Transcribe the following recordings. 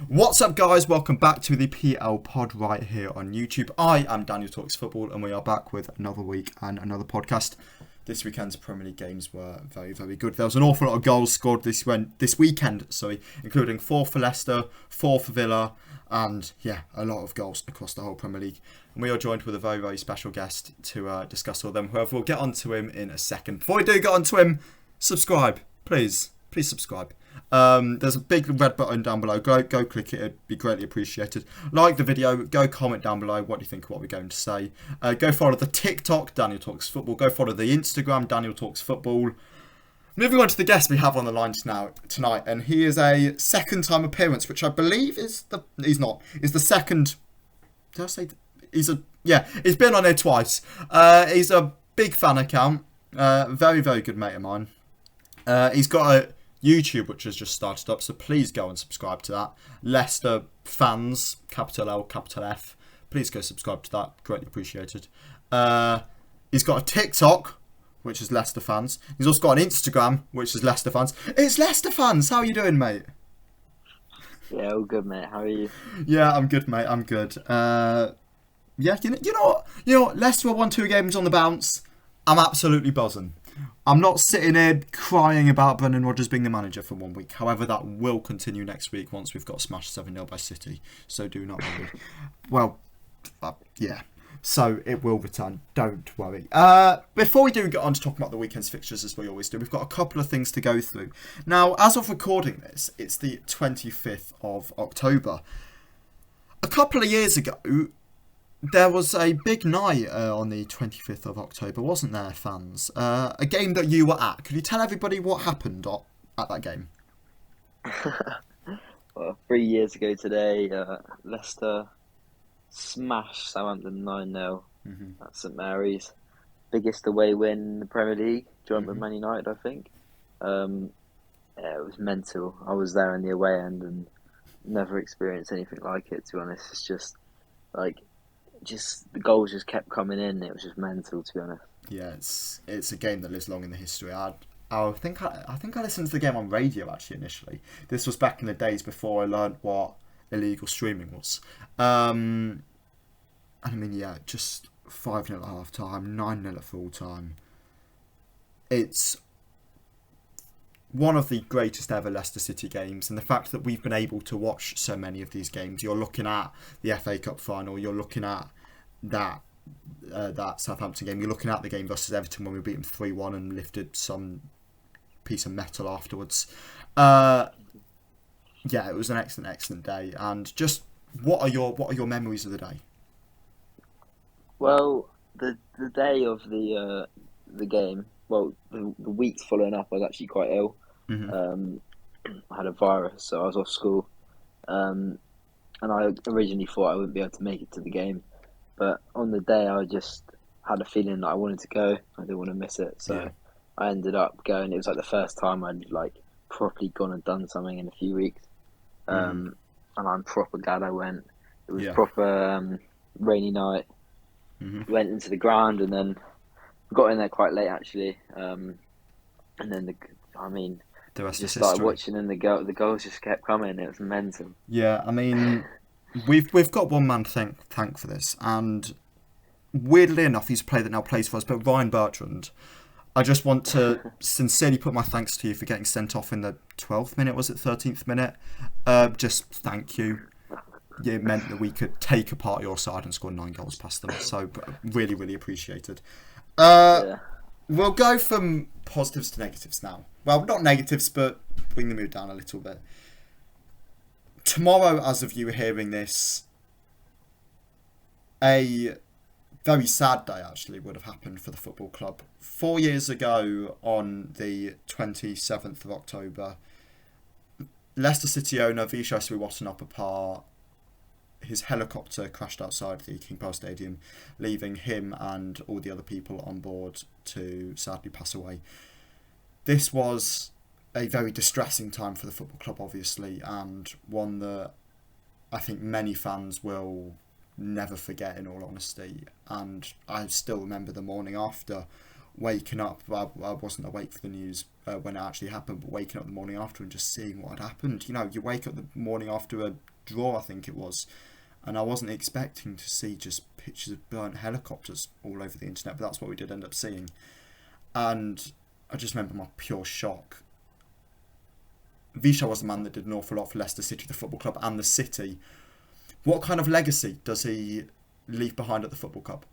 What's up, guys? Welcome back to the PL pod right here on YouTube. I am Daniel Talks Football, and we are back with another week and another podcast. This weekend's Premier League games were very, very good. There was an awful lot of goals scored this weekend, including 4 for Leicester, 4 for Villa, and a lot of goals across the whole Premier League. And we are joined with a very, very special guest to discuss all of them. However, we'll get on to him in a second. Before we do get on to him, subscribe, please subscribe. There's a big red button down below. Go click it. It'd be greatly appreciated. Like the video. Go comment down below what do you think of what we're going to say. Go follow the TikTok, Daniel Talks Football. Go follow the Instagram, Daniel Talks Football. Moving on to the guest we have on the line tonight, and he is a second time appearance, which I believe is the second. Did I say he's been on here twice. He's a big fan account. Very, very good mate of mine. He's got a YouTube which has just started up, so please go and subscribe to that. Leicester fans, capital L, capital F. Please go subscribe to that. Greatly appreciated. He's got a TikTok, which is Leicester fans. He's also got an Instagram, which is Leicester fans. It's Leicester fans. How are you doing, mate? Yeah, all good, mate. How are you? Yeah, I'm good, mate. I'm good. You know what? Leicester won 2 games on the bounce. I'm absolutely buzzing. I'm not sitting here crying about Brendan Rodgers being the manager for 1 week. However, that will continue next week once we've got smashed 7-0 by City. So do not worry. Well, so it will return. Don't worry. Before we do get on to talking about the weekend's fixtures, as we always do, we've got a couple of things to go through. Now, as of recording this, it's the 25th of October. A couple of years ago, there was a big night on the 25th of October, wasn't there, fans? A game that you were at. Could you tell everybody what happened at that game? Well, 3 years ago today, Leicester smashed Southampton 9-0 at St Mary's. Biggest away win in the Premier League, joint with Man United, I think. It was mental. I was there in the away end and never experienced anything like it, to be honest. It's just the goals just kept coming in. It was just mental, to be honest. Yeah, it's a game that lives long in the history. I think I listened to the game on radio actually initially. This was back in the days before I learned what illegal streaming was. And I mean, just 5-0 at half time, 9-0 at full time. It's one of the greatest ever Leicester City games, and the fact that we've been able to watch so many of these games. You're looking at the FA Cup final, you're looking at that Southampton game, you're looking at the game versus Everton when we beat them 3-1 and lifted some piece of metal afterwards. It was an excellent day. And just what are your memories of the day? Well, the day of the game. Well, the weeks following up, I was actually quite ill. I had a virus, so I was off school. And I originally thought I wouldn't be able to make it to the game. But on the day, I just had a feeling that I wanted to go. I didn't want to miss it. So I ended up going. It was like the first time I'd properly gone and done something in a few weeks. And I'm proper glad I went. It was proper rainy night. Went into the ground and then got in there quite late actually, and then the rest just is history. Started watching and the goals just kept coming. It was mental. Yeah, I mean, we've got one man to thank for this, and weirdly enough, he's a player that now plays for us. But Ryan Bertrand, I just want to sincerely put my thanks to you for getting sent off in the 12th minute. Was it 13th minute? Just thank you. It meant that we could take apart your side and score 9 goals past them. So really, really appreciated. We'll go from positives to negatives now. Well, not negatives, but bring the mood down a little bit. Tomorrow, as of you hearing this, a very sad day actually would have happened for the football club. 4 years ago, on the 27th of October, Leicester City owner Vishay Sriwatanapapa, his helicopter crashed outside the King Power Stadium, leaving him and all the other people on board to sadly pass away. This was a very distressing time for the football club, obviously, and one that I think many fans will never forget, in all honesty. And I still remember the morning after, waking up. I wasn't awake for the news when it actually happened, but waking up the morning after and just seeing what had happened. You know, you wake up the morning after a draw, I think it was, and I wasn't expecting to see just pictures of burnt helicopters all over the internet, but that's what we did end up seeing. And I just remember my pure shock. Vichai was the man that did an awful lot for Leicester City, the football club, and the city. What kind of legacy does he leave behind at the football club?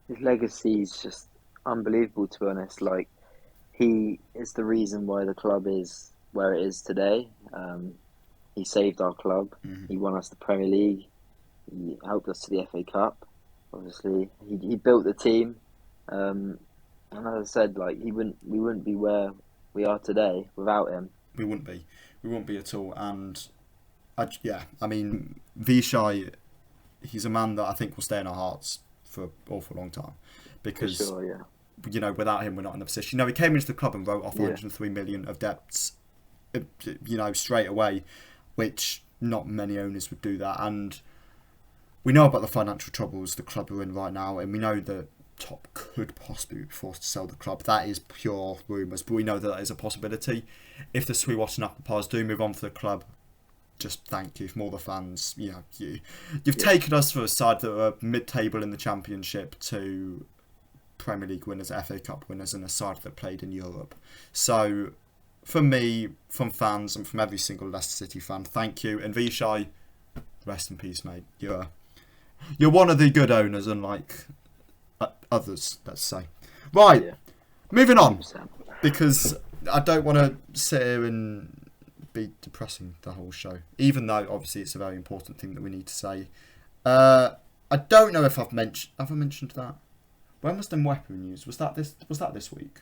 His legacy is just unbelievable, to be honest. Like, he is the reason why the club is where it is today. He saved our club. Mm-hmm. He won us the Premier League. He helped us to the FA Cup. Obviously, he built the team. And as I said, like, we wouldn't be where we are today without him. We wouldn't be at all. And I mean, Vichai, he's a man that I think will stay in our hearts for an awful long time, because For sure, yeah. You know, without him, we're not in the position. You know, he came into the club and wrote off 103 million of debts, you know, straight away, which not many owners would do that. And we know about the financial troubles the club are in right now, and we know that Top could possibly be forced to sell the club. That is pure rumours, but we know that is a possibility. If the Sweetwater and Applepars do move on to the club, just thank you from all the fans. You know, you've taken us from a side that were mid-table in the Championship to Premier League winners, FA Cup winners, and a side that played in Europe. So, from me, from fans, and from every single Leicester City fan, thank you. And Vichai, rest in peace, mate. You're one of the good owners, unlike others, let's say. Right, moving on, 100%. because I don't want to sit here and be depressing the whole show, even though obviously it's a very important thing that we need to say. I don't know if have I mentioned that. When was the Mwepu news? Was that this week?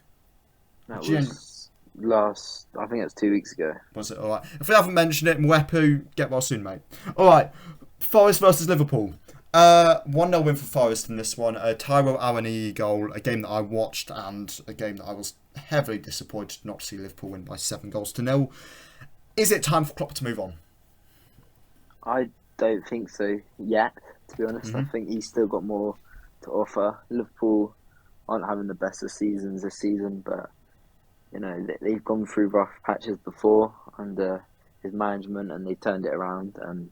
That was last, I think it's 2 weeks ago. Was it? Alright. If we haven't mentioned it, Mwepu, get well soon, mate. Alright, Forest versus Liverpool. 1-0 win for Forest in this one. A Tyrell Awoniyi goal, a game that I watched, and a game that I was heavily disappointed not to see Liverpool win by 7-0. Is it time for Klopp to move on? I don't think so yet, to be honest. Mm-hmm. I think he's still got more to offer. Liverpool aren't having the best of seasons this season, but you know, they've gone through rough patches before under his management, and they turned it around, and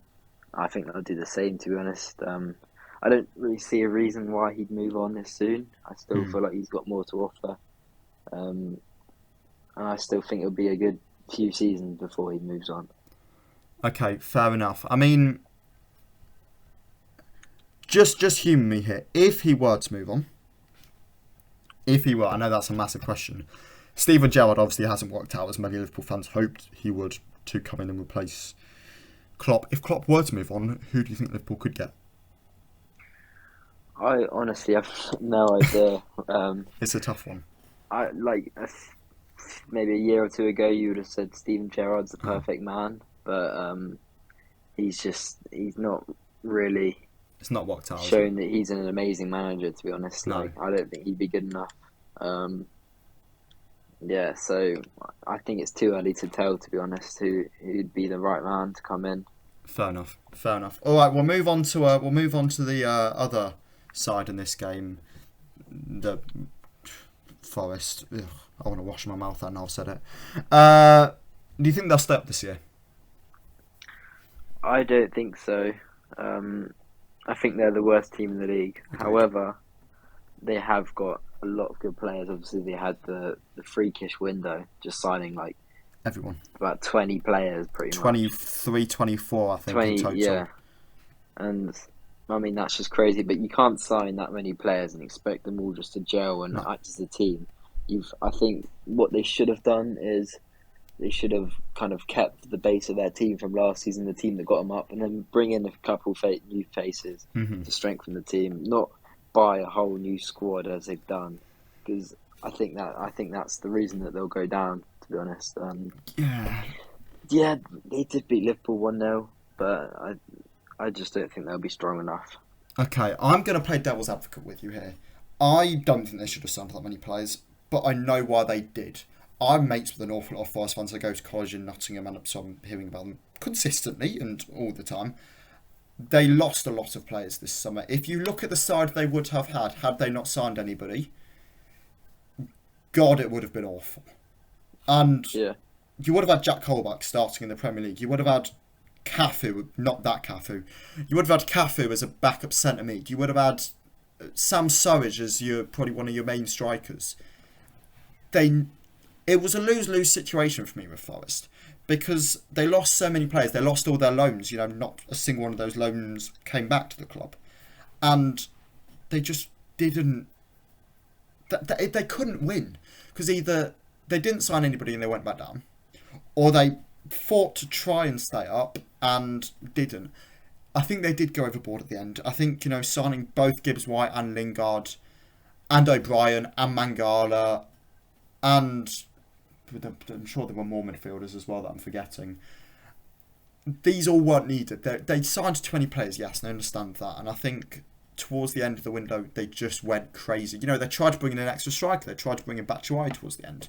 I think they'll do the same, to be honest. I don't really see a reason why he'd move on this soon. I still feel like he's got more to offer, and I still think it'll be a good few seasons before he moves on. Okay, fair enough. I mean, just humour me here. If he were to move on, I know that's a massive question. Steven Gerrard obviously hasn't worked out as many Liverpool fans hoped he would to come in and replace Klopp. If Klopp were to move on, who do you think Liverpool could get? I honestly have no idea. It's a tough one. Maybe a year or two ago, you would have said Steven Gerrard's the perfect man, but he's not really. It's not worked out. Shown that he's an amazing manager, to be honest. No. I don't think he'd be good enough. So I think it's too early to tell, to be honest, who'd be the right man to come in. Fair enough. All right, we'll move on to the other side in this game, the Forest. Ugh, I want to wash my mouth out now I've said it. Do you think they'll stay up this year? I don't think so. I think they're the worst team in the league. Okay. However, they have got a lot of good players. Obviously, they had the freakish window, just signing like everyone. About 20 players, pretty much. 23, 24, I think, 20, in total. Yeah. And, I mean, that's just crazy. But you can't sign that many players and expect them all just to gel and act as a team. I think what they should have done is they should have kind of kept the base of their team from last season, the team that got them up, and then bring in a couple new faces to strengthen the team, not buy a whole new squad as they've done. Because I think that's the reason that they'll go down, to be honest. Yeah, they did beat Liverpool 1-0, but I just don't think they'll be strong enough. Okay, I'm going to play devil's advocate with you here. I don't think they should have signed that many players, but I know why they did. I'm mates with an awful lot of Forest fans. I go to college in Nottingham, and so I'm hearing about them consistently and all the time. They lost a lot of players this summer. If you look at the side they would have had they not signed anybody, God, it would have been awful. And Yeah. you would have had Jack Colback starting in the Premier League. You would have had Cafu, not that Cafu. You would have had Cafu as a backup centre mid. You would have had Sam Surridge as probably one of your main strikers. It was a lose-lose situation for me with Forest because they lost so many players. They lost all their loans. Not a single one of those loans came back to the club, and they just didn't. They couldn't win because either they didn't sign anybody and they went back down, or they fought to try and stay up and didn't. I think they did go overboard at the end. I think, signing both Gibbs-White and Lingard and O'Brien and Mangala, and I'm sure there were more midfielders as well that I'm forgetting. These all weren't needed. They signed 20 players, yes, and I understand that. And I think towards the end of the window, they just went crazy. They tried to bring in an extra striker. They tried to bring in Batshuayi towards the end.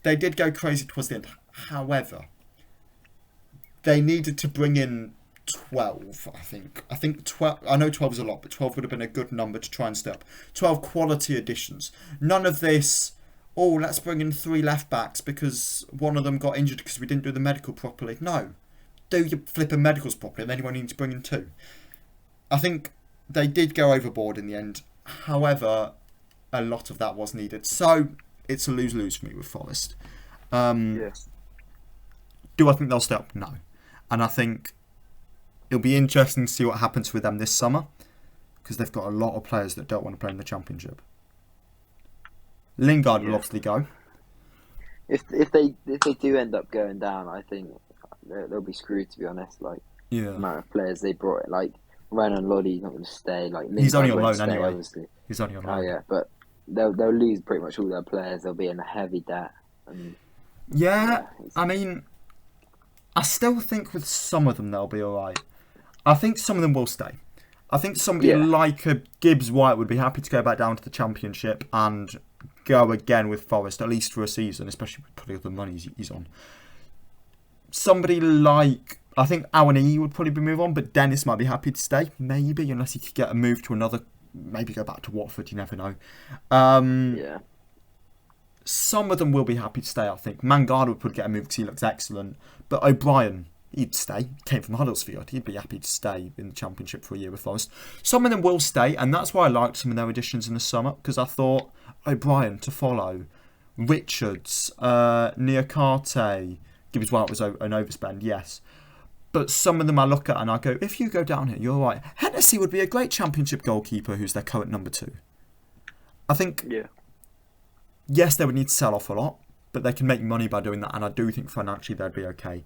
They did go crazy towards the end. However, they needed to bring in 12, I think. I think 12. I know 12 is a lot, but 12 would have been a good number to try and step. 12 quality additions. None of this, let's bring in 3 left backs because one of them got injured because we didn't do the medical properly. No. Do your flipping medicals properly and then you only need to bring in 2. I think they did go overboard in the end. However, a lot of that was needed. So, it's a lose-lose for me with Forest. Yes. Do I think they'll stay up? No. And I think it'll be interesting to see what happens with them this summer because they've got a lot of players that don't want to play in the Championship. Lingard will obviously go. If they do end up going down, I think they'll be screwed, to be honest. The amount of players they brought, Renan Lodi's not going to stay. He's only on loan stay, anyway. Obviously. He's only on loan. Oh yeah, but they'll lose pretty much all their players. They'll be in a heavy debt. I mean, I still think with some of them they'll be alright. I think some of them will stay. I think somebody like a Gibbs-White would be happy to go back down to the Championship and go again with Forest, at least for a season, especially with probably the money he's on. Somebody like, I think Awani would probably move on, but Dennis might be happy to stay, maybe, unless he could get a move to another, maybe go back to Watford, you never know. Some of them will be happy to stay, I think. Mangala would probably get a move because he looks excellent, but O'Brien, he'd stay. He came from Huddersfield. He'd be happy to stay in the Championship for a year with Forest. Some of them will stay, and that's why I liked some of their additions in the summer, because I thought O'Brien to follow, Richards, Niakate, Gibbs-White was an overspend, yes. But some of them I look at and I go, if you go down here, you're right. Hennessy would be a great Championship goalkeeper who's their current number 2. I think, yes, they would need to sell off a lot, but they can make money by doing that, and I do think financially they'd be okay.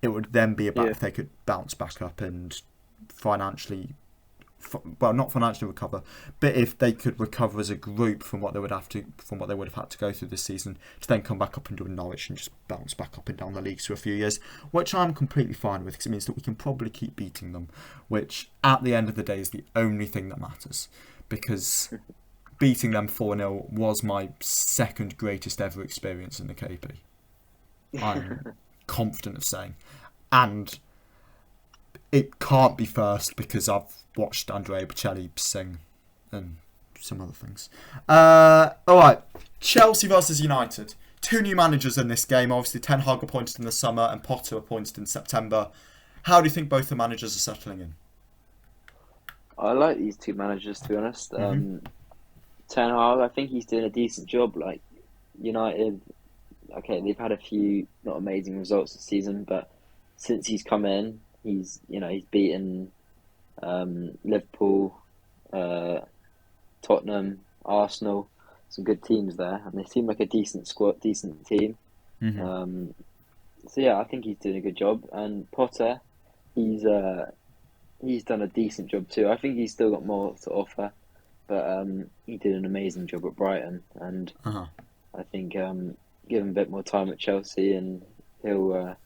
It would then be about if they could bounce back up and financially, not financially recover, but if they could recover as a group from what they would have had to go through this season to then come back up and do Norwich and just bounce back up and down the leagues for a few years, which I'm completely fine with because it means that we can probably keep beating them, which at the end of the day is the only thing that matters because beating them 4-0 was my second greatest ever experience in the KP. I'm confident of saying. And it can't be first because I've watched Andrea Bocelli sing and some other things. Alright, Chelsea versus United. 2 new managers in this game. Obviously, Ten Hag appointed in the summer and Potter appointed in September. How do you think both the managers are settling in? I like these 2 managers, to be honest. Ten Hag, I think he's doing a decent job. United, okay, they've had a few not amazing results this season, but since he's come in, he's beaten Liverpool, Tottenham, Arsenal, some good teams there, and they seem like a decent squad, decent team. I think he's doing a good job. And Potter, he's done a decent job too. I think he's still got more to offer, but he did an amazing job at Brighton, and I think give him a bit more time at Chelsea, and he'll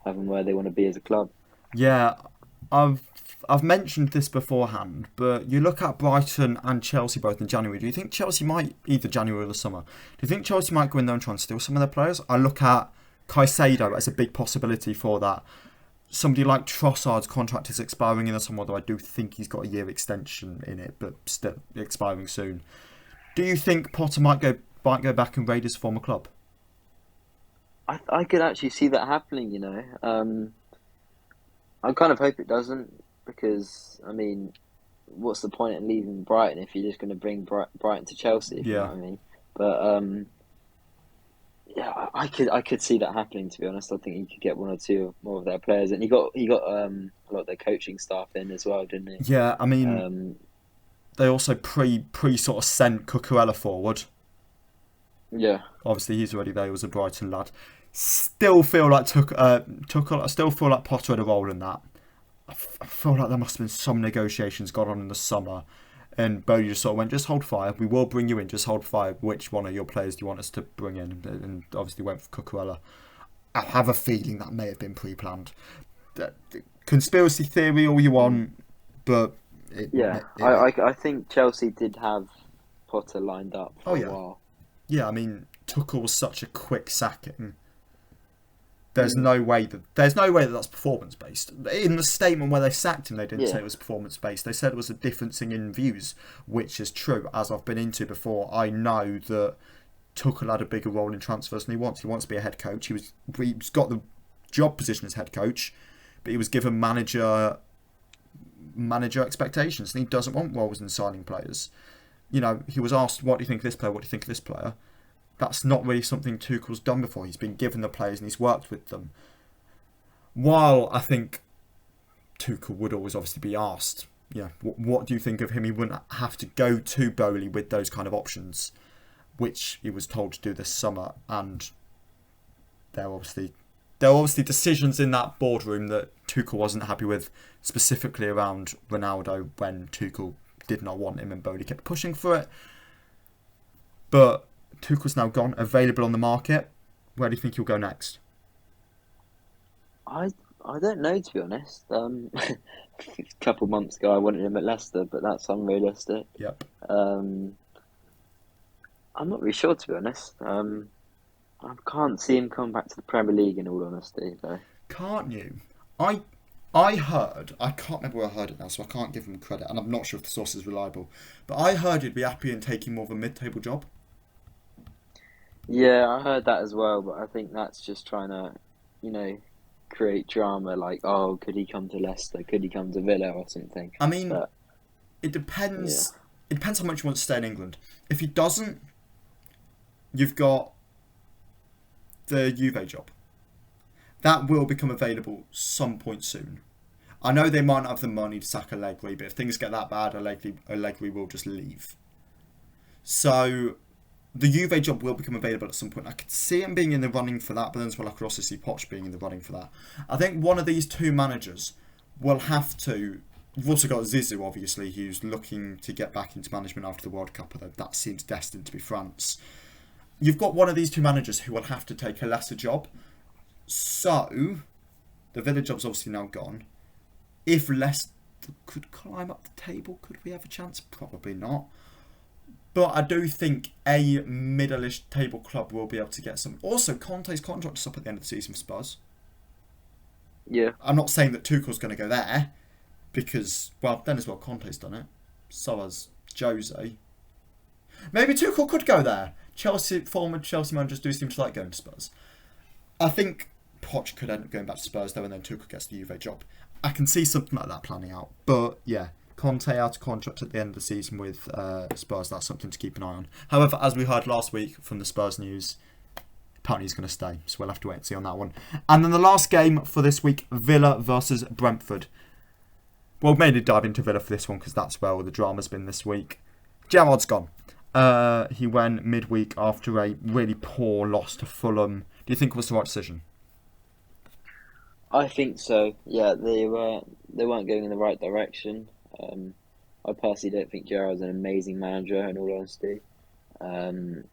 have them where they want to be as a club. Yeah, I've mentioned this beforehand, but you look at Brighton and Chelsea both in January. Do you think Chelsea might, either January or the summer, do you think Chelsea might go in there and try and steal some of their players? I look at Caicedo as a big possibility for that. Somebody like Trossard's contract is expiring in the summer, although I do think he's got a year extension in it, but still expiring soon. Do you think Potter might go back and raid his former club? I could actually see that happening. I kind of hope it doesn't because I mean, what's the point in leaving Brighton if you're just going to bring Brighton to Chelsea? If you know Yeah. what I mean. But yeah, I could see that happening. To be honest, I think he could get one or two more of their players, and he got a lot of their coaching staff in as well, didn't he? Yeah, I mean, Um, they also pre sort of sent Cucurella forward. yeah, Obviously, he's already there. He was a Brighton lad. Still feel like Tuchel. I still feel like Potter had a role in that. I feel like there must have been some negotiations going on in the summer, and Bodie just sort of went, "Just hold fire. We will bring you in. Just hold fire. Which one of your players do you want us to bring in?" And obviously went for Cucurella. I have a feeling that may have been pre-planned. Conspiracy theory all you want, but yeah. I think Chelsea did have Potter lined up oh for a yeah, while. yeah. I mean, Tuchel was such a quick sacking. There's Mm, no way that that's performance based. In the statement where they sacked him, they didn't say yeah, it was performance based. They said it was a differencing in views, which is true. As I've been into before, I know that Tuchel had a bigger role in transfers than he wants. He wants to be a head coach. He's got the job position as head coach, but he was given manager expectations, and he doesn't want roles in signing players. He was asked, "What do you think of this player? What do you think of this player?" That's not really something Tuchel's done before. He's been given the players and he's worked with them. While I think Tuchel would always obviously be asked, what do you think of him? He wouldn't have to go to Bowley with those kind of options, which he was told to do this summer. And there were obviously decisions in that boardroom that Tuchel wasn't happy with, specifically around Ronaldo when Tuchel did not want him and Bowley kept pushing for it. But Tuchel's now gone, available on the market. Where do you think he'll go next? I don't know to be honest. A couple months ago I wanted him at Leicester, but that's unrealistic. Yep. Um, I'm not really sure to be honest. I can't see him coming back to the Premier League in all honesty, though. Can't you? I I heard, I can't remember where I heard it now, so I can't give him credit, and I'm not sure if the source is reliable, but I heard he'd be happy in taking more of a mid-table job. Yeah, I heard that as well, but I think that's just trying to, you know, create drama. Like, oh, could he come to Leicester? Could he come to Villa or something? I mean, But it yeah, depends. It depends how much you want to stay in England. If he doesn't, you've got the Juve job. That will become available some point soon. I know they might not have the money to sack Allegri, but if things get that bad, Allegri will just leave. So the Juve job will become available at some point. I could see him being in the running for that, but then as well I could also see Poch being in the running for that. I think one of these two managers will have to. You've also got Zizou, obviously, who's looking to get back into management after the World Cup, although that seems destined to be France. You've got one of these two managers who will have to take a lesser job. So, the Villa job's obviously now gone. If Leicester could climb up the table, could we have a chance? Probably not. But I do think a middle-ish table club will be able to get some. Also, Conte's contract is up at the end of the season for Spurs. yeah, I'm not saying that Tuchel's going to go there, because, well, then as well, Conte's done it. So has Jose. Maybe Tuchel could go there. Former Chelsea managers do seem to like going to Spurs. I think Poch could end up going back to Spurs though, and then Tuchel gets the Juve job. I can see something like that planning out. But yeah, Conte out of contract at the end of the season with Spurs. That's something to keep an eye on. However, as we heard last week from the Spurs news, apparently he's going to stay. So we'll have to wait and see on that one. And then the last game for this week, Villa versus Brentford. We'll mainly dive into Villa for this one because that's where all the drama's been this week. Gerrard's gone. He went midweek after a really poor loss to Fulham. Do you think it was the right decision? I think so. Yeah, they weren't going in the right direction. I personally don't think Gerrard's an amazing manager. In all honesty, um,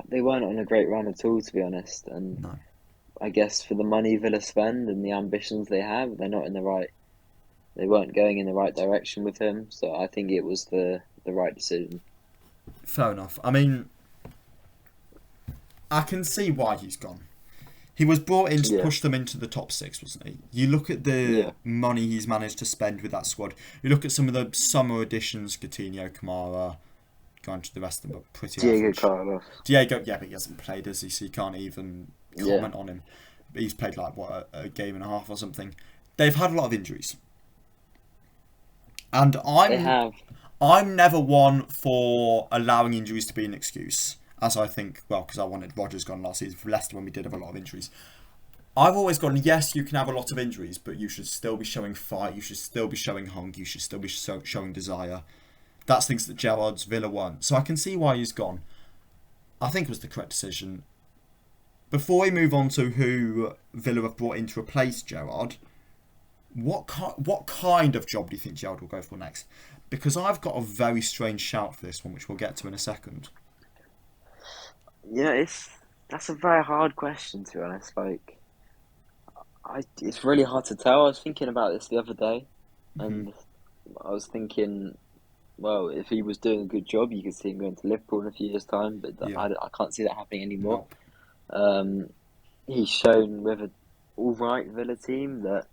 they weren't on a great run at all, to be honest. And No. I guess for the money Villa spend and the ambitions they have, they're not in the right. They weren't going in the right direction with him. So I think it was the right decision. Fair enough. I mean, I can see why he's gone. He was brought in to Yeah, push them into the top six, wasn't he? You look at the yeah, money he's managed to spend with that squad. You look at some of the summer additions, Coutinho, Kamara, Granted, the rest of them are pretty Diego average. Carlos. Diego, yeah, but he hasn't played, has he? So you can't even comment Yeah. on him. He's played like, what, a game and a half or something. They've had a lot of injuries. And They have. I'm never one for allowing injuries to be an excuse. As I think, well, because I wanted Rodgers gone last season for Leicester when we did have a lot of injuries. I've always gone, yes, you can have a lot of injuries, but you should still be showing fight, you should still be showing hung, you should still be showing desire. That's things that Gerrard's Villa weren't. So I can see why he's gone. I think it was the correct decision. Before we move on to who Villa have brought in to replace Gerrard, what kind of job do you think Gerrard will go for next? Because I've got a very strange shout for this one, which we'll get to in a second. Yeah, that's a very hard question, to be honest. Like, it's really hard to tell. I was thinking about this the other day, and I was thinking, well, if he was doing a good job, you could see him going to Liverpool in a few years' time, but Yeah. I can't see that happening anymore. Nope. He's shown with an all-right Villa team that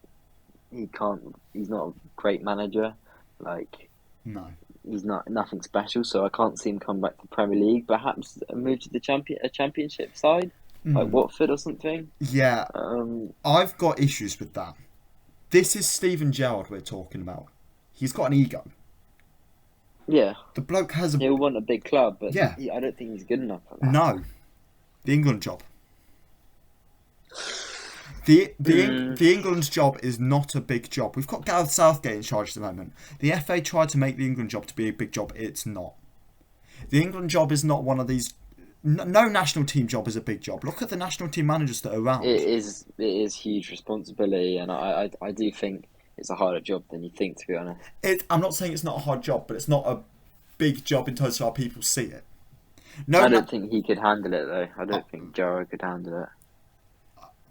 he's not a great manager. Like, No. he's nothing special, so I can't see him come back to Premier League. Perhaps move to a championship side, like Watford or something. Yeah. I've got issues with that. This is Steven Gerrard we're talking about. He's got an ego. Yeah. The bloke has He'll want a big club, but yeah. I don't think he's good enough for that. No. The England job. The England job is not a big job. We've got Gareth Southgate in charge at the moment. The FA tried to make the England job to be a big job. It's not. The England job is not one of these. No national team job is a big job. Look at the national team managers that are around. It is huge responsibility, and I do think it's a harder job than you think, to be honest. I'm not saying it's not a hard job, but it's not a big job in terms of how people see it. I don't think he could handle it, though. I don't think Gerrard could handle it.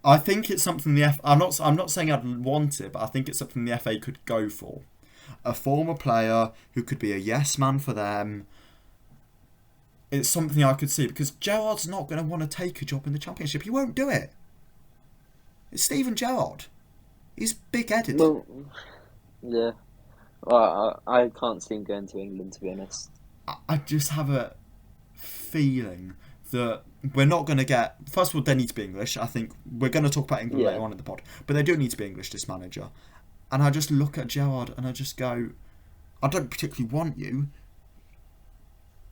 I think it's something I'm not saying I'd want it, but I think it's something the FA could go for. A former player who could be a yes man for them. It's something I could see, because Gerrard's not going to want to take a job in the Championship. He won't do it. It's Steven Gerrard. He's big-headed. Well, yeah. Well, I can't see him going to England, to be honest. I just have a feeling that we're not going to get... First of all, they need to be English. I think we're going to talk about England later on in the pod. But they do need to be English, this manager. And I just look at Gerrard and I just go, I don't particularly want you.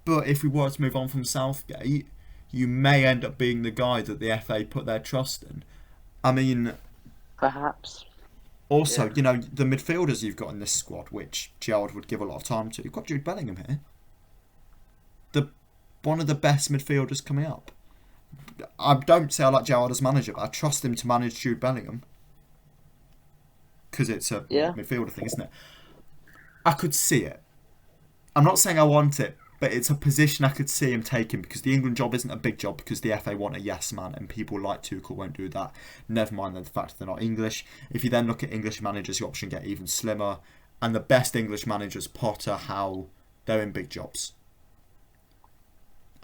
But if we were to move on from Southgate, you may end up being the guy that the FA put their trust in. I mean... Perhaps. Also, the midfielders you've got in this squad, which Gerrard would give a lot of time to. You've got Jude Bellingham here. One of the best midfielders coming up. I don't say I like Gerrard as manager, but I trust him to manage Jude Bellingham. Because it's a midfielder thing, isn't it? I could see it. I'm not saying I want it, but it's a position I could see him taking, because the England job isn't a big job, because the FA want a yes man, and people like Tuchel won't do that. Never mind the fact that they're not English. If you then look at English managers, your options get even slimmer. And the best English managers, Potter, Howe, they're in big jobs.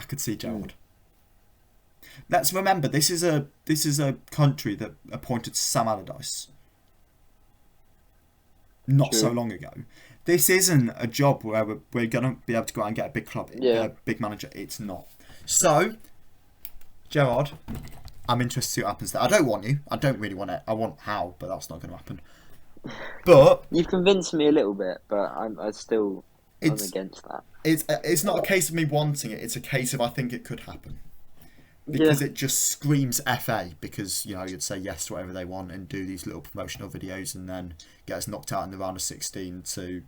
I could see Gerrard. Let's remember, this is a country that appointed Sam Allardyce not so long ago. This isn't a job where we're going to be able to go out and get a big club, a big manager. It's not. So, Gerrard, I'm interested to see what happens there. I don't want you. I don't really want it. I want Howe, but that's not going to happen. But you've convinced me a little bit, but I'm against that. It's not a case of me wanting it. It's a case of I think it could happen. Because it just screams FA. Because, you'd say yes to whatever they want and do these little promotional videos and then get us knocked out in the round of 16 to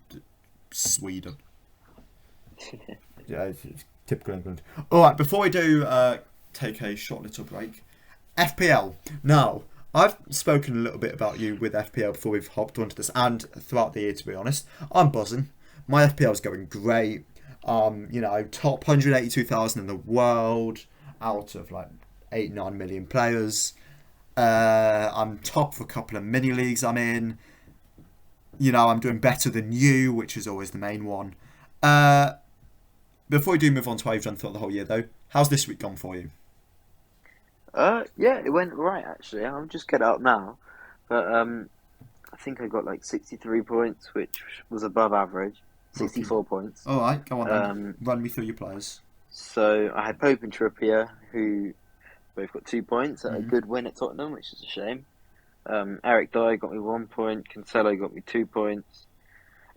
Sweden. Yeah, it's typical England. Alright, before we do take a short little break, FPL. Now, I've spoken a little bit about you with FPL before we've hopped onto this, and throughout the year, to be honest. I'm buzzing. My FPL is going great. Top 182,000 in the world out of 8-9 million players. I'm top of a couple of mini leagues I'm in. I'm doing better than you, which is always the main one. Before we do move on to how you've done throughout the whole year, though, how's this week gone for you? It went right, actually. I'm just getting up now, but I think I got 63 points, which was above average. Rookie. 64 points. All right, go on then. Um, Run me through your players. so I had Pope and Trippier, who both got 2 points at a Mhm. good win at Tottenham, which is a shame. Eric Dyer got me 1 point. Cancelo got me 2 points.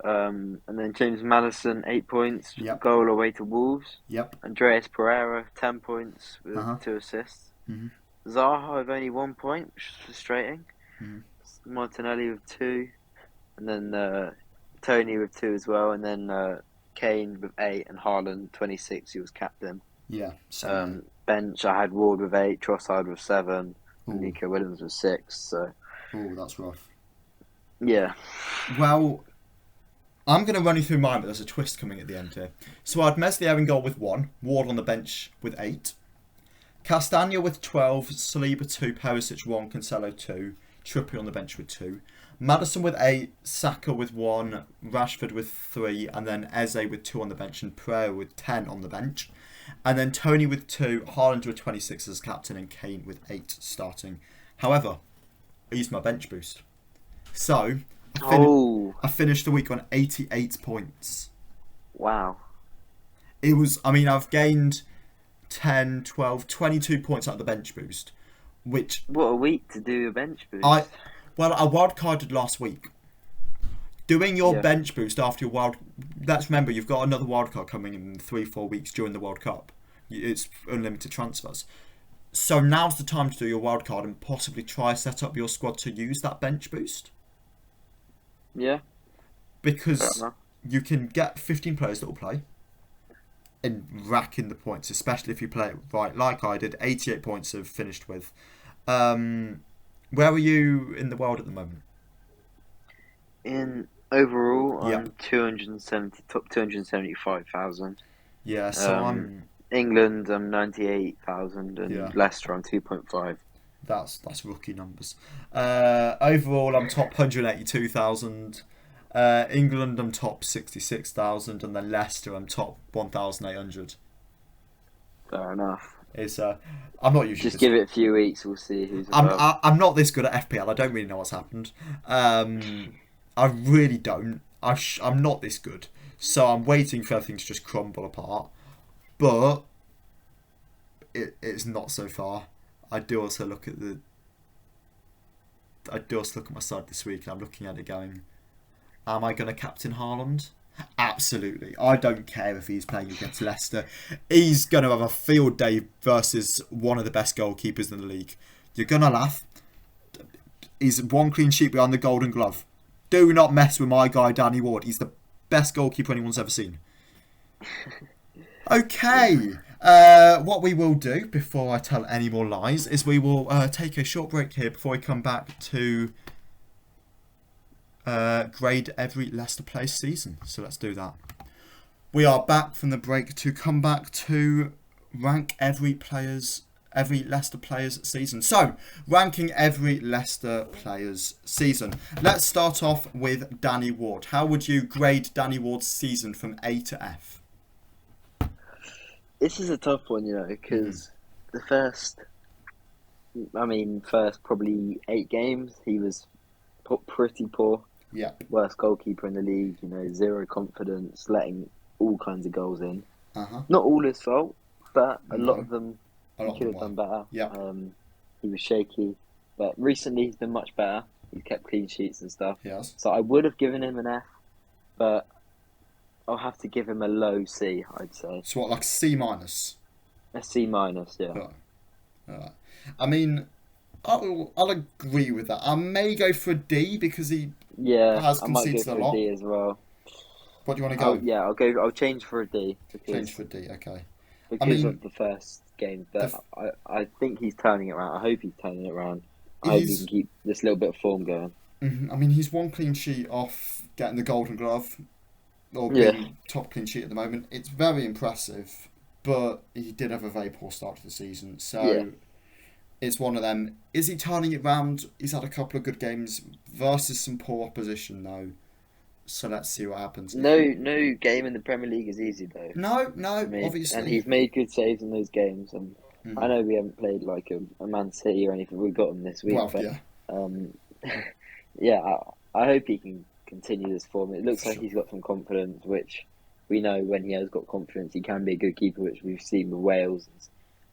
And then James Maddison, 8 points, Yep. goal away to Wolves. Yep. Andreas Pereira, 10 points with Uh-huh. 2 assists. Mhm. Zaha with only 1 point, which is frustrating. Mhm. Martinelli with 2. And then Tony with 2 as well. And then Kane with 8 and Haaland, 26, who was captain. Yeah. Same. Bench, I had Ward with 8, Trossard with 7, and Ooh. Nico Williams with 6. So, Oh, that's rough. yeah. Well, I'm going to run you through mine, but there's a twist coming at the end here. So I had Meslier in goal with 1, Ward on the bench with 8, Castagna with 12, Saliba 2, Perisic 1, Cancelo 2, Trippier on the bench with 2, Maddison with 8, Saka with 1, Rashford with 3, and then Eze with 2 on the bench, and Pereira with 10 on the bench. And then Tony with 2, Haaland with 26 as captain, and Kane with 8 starting. However, I used my bench boost. So, I finished the week on 88 points. Wow. It was, I've gained 10, 12, 22 points out of the bench boost, which... What a week to do a bench boost. I wildcarded last week. Doing your bench boost after your wild... Let's remember, you've got another wildcard coming in 3-4 weeks during the World Cup. It's unlimited transfers. So now's the time to do your wildcard and possibly try set up your squad to use that bench boost. Yeah. Because you can get 15 players that will play and rack in the points, especially if you play it right, like I did. 88 points I've finished with. Where are you in the world at the moment? In overall, I'm top 275,000. Yeah, so I'm England. I'm 98,000, and Leicester. I'm 2.5. That's rookie numbers. Overall, I'm top 182,000. England, I'm top 66,000, and then Leicester, I'm top 1,800. Fair enough. It's I'm not usually just give it a few weeks. We'll see who's above. I'm not this good at FPL. I don't really know what's happened. I really don't. I'm not this good, so I'm waiting for everything to just crumble apart. But it's not so far. I do also look at my side this week, and I'm looking at it going, am I going to captain Haaland? Absolutely. I don't care if he's playing against Leicester. He's going to have a field day versus one of the best goalkeepers in the league. You're going to laugh. He's 1 clean sheet behind the Golden Glove. Do not mess with my guy, Danny Ward. He's the best goalkeeper anyone's ever seen. Okay. What we will do before I tell any more lies is we will take a short break here before we come back to grade every Leicester player's season. So let's do that. We are back from the break to come back to rank every Leicester player's season. So, ranking every Leicester player's season. Let's start off with Danny Ward. How would you grade Danny Ward's season from A to F? This is a tough one, because the first probably 8 games, he was pretty poor. Yeah. Worst goalkeeper in the league, zero confidence, letting all kinds of goals in. Uh-huh. Not all his fault, but a lot of them he could have done better. Yeah. He was shaky, but recently he's been much better. He's kept clean sheets and stuff. Yes. So I would have given him an F, but I'll have to give him a low C, I'd say. So what, like C minus? A C minus, yeah. Right. I mean, I'll agree with that. I may go for a D because he has conceded a lot. I might go for a D as well. What do you want to go? I'll change for a D. Change for a D, okay. Because of the first game, but I think he's turning it around. I hope he's turning it around. I hope he can keep this little bit of form going. I mean, he's 1 clean sheet off getting the Golden Glove, or being top clean sheet at the moment. It's very impressive, but he did have a very poor start to the season. So it's one of them. Is he turning it round? He's had a couple of good games versus some poor opposition, though. So let's see what happens. No game in the Premier League is easy, though. No, obviously. And he's made good saves in those games. And I know we haven't played like a Man City or anything. We got him this week. Well, but, I hope he can continue this form. It looks like he's got some confidence, which we know when he has got confidence, he can be a good keeper, which we've seen with Wales.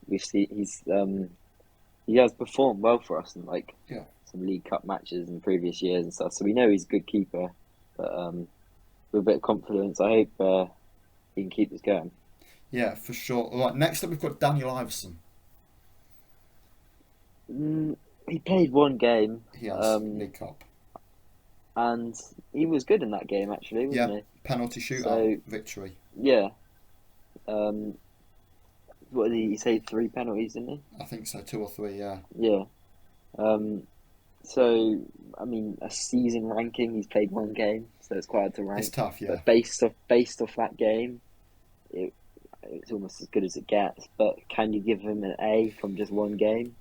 He has performed well for us in some League Cup matches in previous years and stuff. So we know he's a good keeper, but with a bit of confidence, I hope he can keep this going. Yeah, for sure. All right, next up we've got Daniel Iverson. He played one game. He has League Cup. And he was good in that game, actually, wasn't he? Penalty shootout victory. Yeah. What did he say? 3 penalties, didn't he? I think so, 2 or 3, yeah. Yeah. So, I mean, a season ranking, he's played one game, so it's quite hard to rank. It's tough, yeah. But based off that game, it's almost as good as it gets. But can you give him an A from just one game?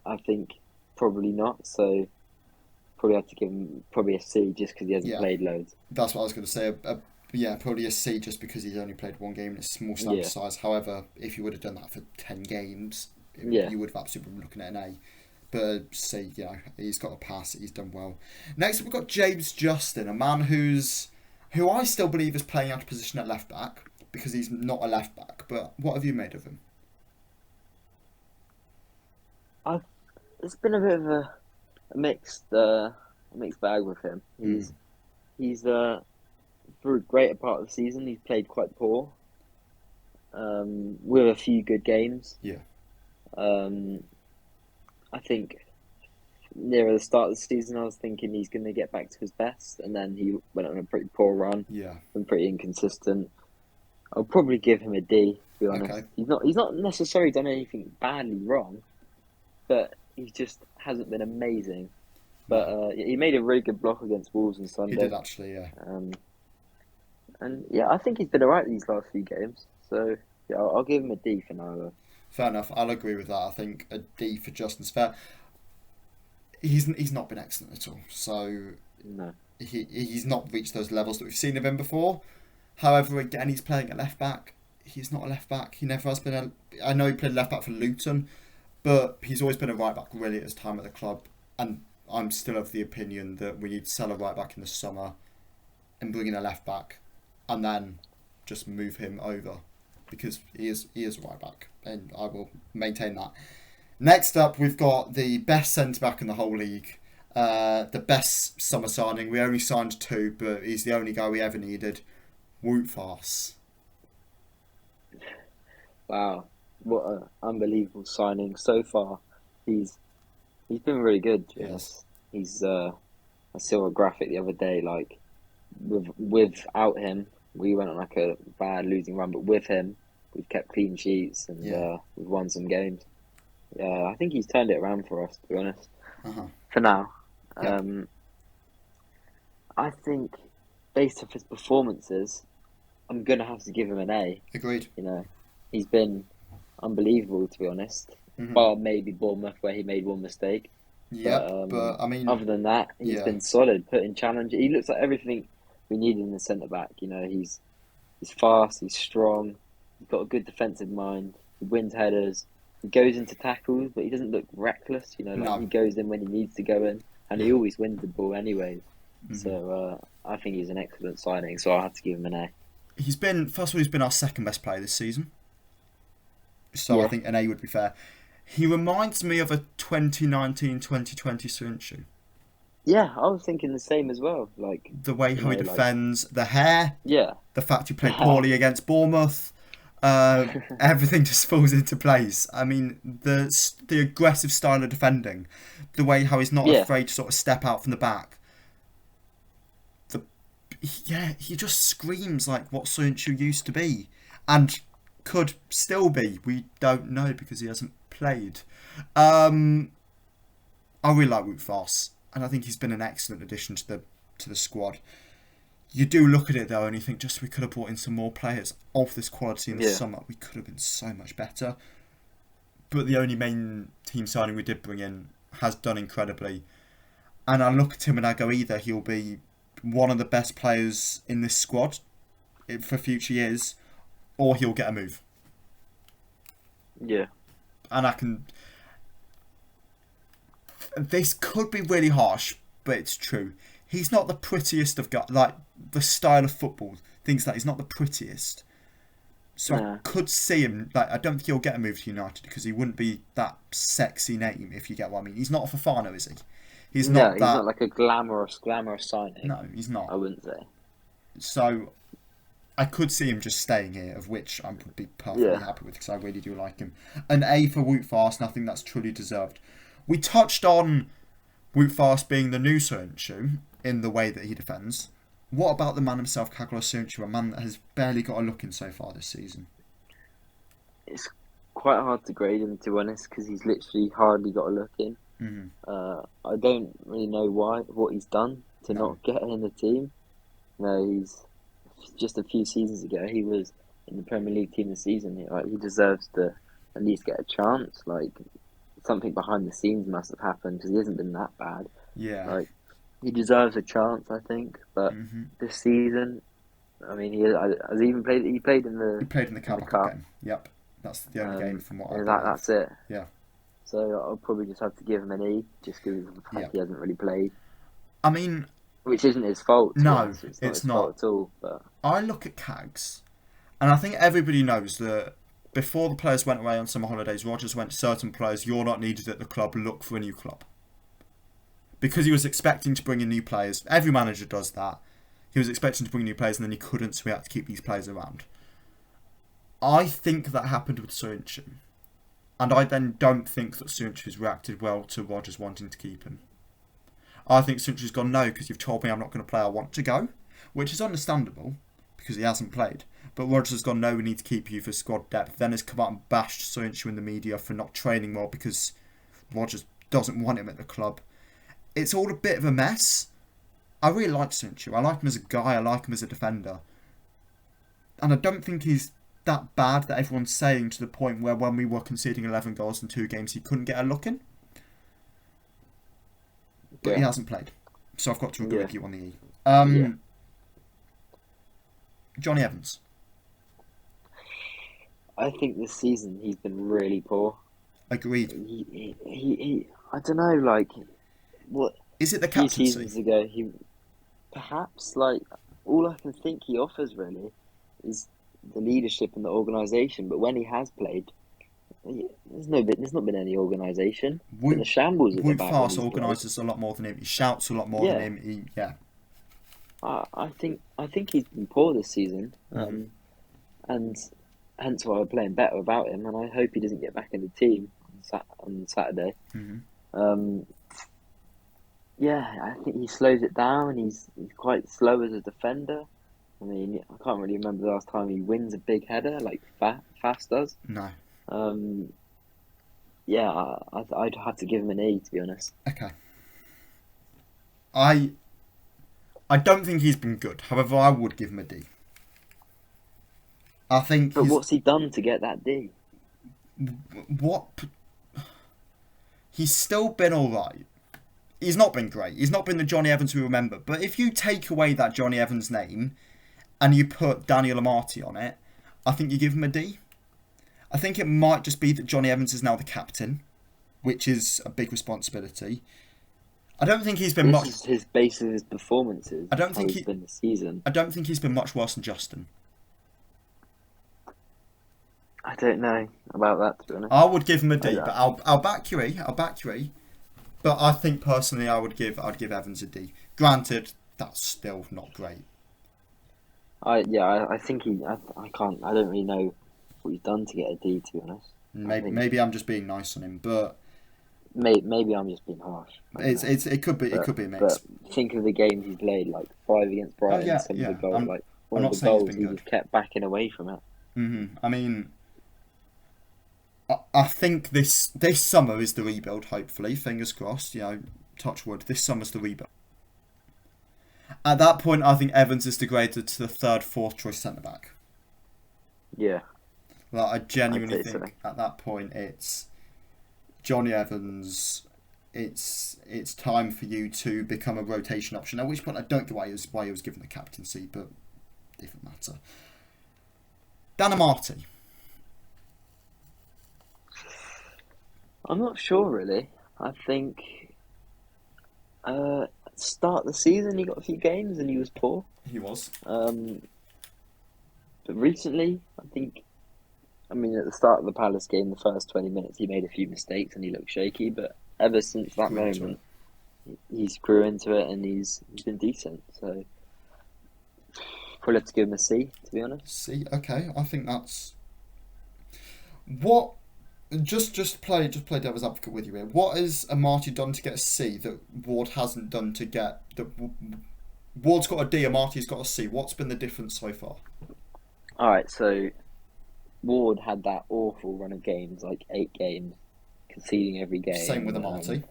I think probably not. So probably have to give him a C just because he hasn't played loads. That's what I was going to say. Probably a C just because he's only played one game in a small sample size. However, if you would have done that for 10 games, you would have absolutely been looking at an A. But C, he's got a pass. He's done well. Next, we've got James Justin, a man who I still believe is playing out of position at left back because he's not a left back. But what have you made of him? It's been a bit of a mixed bag with him. He's for a greater part of the season he's played quite poor. With a few good games. Yeah. I think nearer the start of the season I was thinking he's going to get back to his best, and then he went on a pretty poor run. Yeah. And pretty inconsistent. I'll probably give him a D, to be honest. Okay. He's not necessarily done anything badly wrong, but he just hasn't been amazing. But he made a really good block against Wolves on Sunday. He did actually, yeah. And I think he's been alright these last few games. So I'll give him a D for now, though. Fair enough. I'll agree with that. I think a D for Justin's fair. He's not been excellent at all. So no, he's not reached those levels that we've seen of him before. However, again, he's playing at left back. He's not a left back. He never has been I know he played left back for Luton, but he's always been a right back really at his time at the club. And I'm still of the opinion that we need to sell a right back in the summer and bring in a left back, and then just move him over because he is a right back, and I will maintain that. Next up, we've got the best centre back in the whole league, the best summer signing. We only signed 2, but he's the only guy we ever needed. Wout Faes. Wow, what an unbelievable signing so far. He's been really good. Yes, I saw a graphic the other day. Like without him, we went on like a bad losing run, but with him, we've kept clean sheets and we've won some games. Yeah, I think he's turned it around for us, to be honest. For now, I think based off his performances, I'm gonna have to give him an A. Agreed. He's been unbelievable, to be honest. Bar maybe Bournemouth, where he made one mistake. Yeah, but I mean, other than that, he's been solid, putting challenge. He looks like everything we need in the centre back. He's fast, he's strong, he's got a good defensive mind. He wins headers. He goes into tackles, but he doesn't look reckless. He goes in when he needs to go in, and he always wins the ball anyway. So I think he's an excellent signing. So I have to give him an A. He's been our second best player this season. So I think an A would be fair. He reminds me of a 2019-2020 Soyuncu. Yeah, I was thinking the same as well. Like the way how he defends, the hair, the fact he played poorly against Bournemouth, everything just falls into place. I mean, the aggressive style of defending, the way how he's not afraid to sort of step out from the back. He just screams like what Soyuncu used to be, and could still be. We don't know because he hasn't played. I really like Wout Faes, and I think he's been an excellent addition to the squad. You do look at it though, and you think we could have brought in some more players of this quality in the summer. We could have been so much better. But the only main team signing we did bring in has done incredibly. And I look at him and I go, either he'll be one of the best players in this squad for future years, or he'll get a move. Yeah. And this could be really harsh, but it's true. he's not the prettiest of guys. Like, the style of football, things like he's not the prettiest. So I could see him, like, I don't think he'll get a move to United because he wouldn't be that sexy name, if you get what I mean. He's not a Fofana, is he? He's not like a glamorous signing. No, he's not. I wouldn't say. So I could see him just staying here, of which I would be perfectly happy with because I really do like him. An A for Wout Faes, and I think that's truly deserved. We touched on Wout Faes being the new Soyuncu in the way that he defends. What about the man himself, Carlos Soyuncu, a man that has barely got a look in so far this season? It's quite hard to grade him, to be honest, because he's literally hardly got a look in. I don't really know what he's done to not get in the team. No, he's just a few seasons ago he was in the Premier League team this season. He deserves to at least get a chance. Like, something behind the scenes must have happened because he hasn't been that bad. Yeah. Like, he deserves a chance, I think. But this season, I mean, has he even played? He played in the Carabao Cup game. Yep, that's the only game from what I believe. That's it. Yeah. So I'll probably just have to give him an E, just because of the fact he hasn't really played. I mean, which isn't his fault. No, it's not fault at all. But I look at Cags, and I think everybody knows that before the players went away on summer holidays, Rodgers went to certain players, "You're not needed at the club. Look for a new club." Because he was expecting to bring in new players. Every manager does that. He was expecting to bring new players, and then he couldn't, so he had to keep these players around. I think that happened with Soyuncu. And I then don't think that Soyuncu has reacted well to Rodgers wanting to keep him. I think Soyuncu's gone, no, because you've told me I'm not going to play, I want to go. Which is understandable, because he hasn't played. But Rodgers has gone, no, we need to keep you for squad depth. Then has come out and bashed Soyuncu in the media for not training well because Rodgers doesn't want him at the club. It's all a bit of a mess. I really like Soyuncu. I like him as a guy. I like him as a defender. And I don't think he's that bad that everyone's saying, to the point where when we were conceding 11 goals in 2 games, he couldn't get a look in. But he hasn't played. So I've got to agree with you on the E. Johnny Evans. I think this season he's been really poor. Agreed. He I don't know, like, what? Is it the captaincy? A few seasons ago, perhaps, like, all I can think he offers really is the leadership and the organisation. But when he has played, there's not been any organisation. It's been a shambles at the back. Wout Faes organises a lot more than him. He shouts a lot more than him. I think he's been poor this season, and hence why we're playing better without him. And I hope he doesn't get back in the team on Saturday. I think he slows it down. He's quite slow as a defender. I mean, I can't really remember the last time he wins a big header like Fast does. No. I'd have to give him an E, to be honest. Okay. I don't think he's been good. However, I would give him a D. I think. But what's he done to get that D? He's still been all right. He's not been great. He's not been the Johnny Evans we remember. But if you take away that Johnny Evans name and you put Daniel Amati on it, I think you give him a D. I think it might just be that Johnny Evans is now the captain, which is a big responsibility. I don't think he's been much. This is his base of his performances. I don't think he's been this season. I don't think he's been much worse than Justin. I don't know about that, to be honest. I would give him a D, but I'll back you E. But I think personally, I'd give Evans a D. Granted, that's still not great. I think I don't really know what he's done to get a D, to be honest. Maybe I'm just being nice on him, but maybe I'm just being harsh. It could be a mix. But think of the games he played, like 5 against Brighton. Of the goals, one of the goals he just kept backing away from it. I mean, I think this summer is the rebuild. Hopefully, fingers crossed. Touch wood. This summer's the rebuild. At that point, I think Evans is degraded to the 3rd, 4th choice centre back. Yeah. Like, I genuinely think at that point it's Johnny Evans. It's time for you to become a rotation option. At which point, I don't get why he was given the captaincy, but different matter. Dan Amati. I'm not sure, really. I think start of the season, he got a few games and he was poor. He was. But recently, I mean, at the start of the Palace game, the first 20 minutes, he made a few mistakes and he looked shaky. But ever since that moment, he's grew into it and he's been decent. So probably have to give him a C, to be honest. C, okay. I think that's what. Just play devil's advocate with you here. What has Amartey done to get a C that Ward hasn't done to get the? Ward's got a D, Amartey's got a C. What's been the difference so far? All right, so Ward had that awful run of games, like 8 games, conceding every game. Same with Amartey.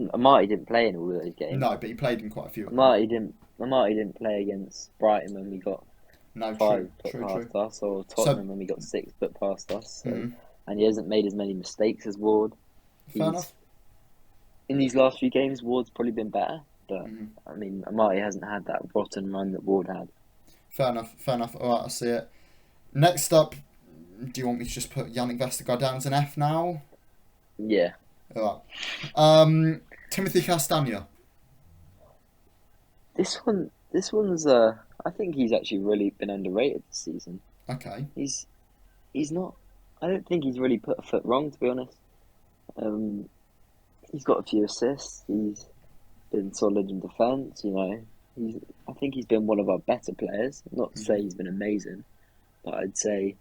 Amartey didn't play in all of those games. No, but he played in quite a few. Amartey didn't play against Brighton when we got 5 put past us, or Tottenham when we got 6 put past us. So, and he hasn't made as many mistakes as Ward. Fair enough. In these last few games, Ward's probably been better, but I mean, Amartey hasn't had that rotten run that Ward had. Fair enough. All right, I see it. Next up, do you want me to just put Yannick Vestergaard down as an F now? Yeah. All right. Timothy Castagne. This one's I think he's actually really been underrated this season. Okay. He's not. I don't think he's really put a foot wrong, to be honest. He's got a few assists. He's been solid in defence. You know, I think he's been one of our better players. Not to say he's been amazing, but I'd say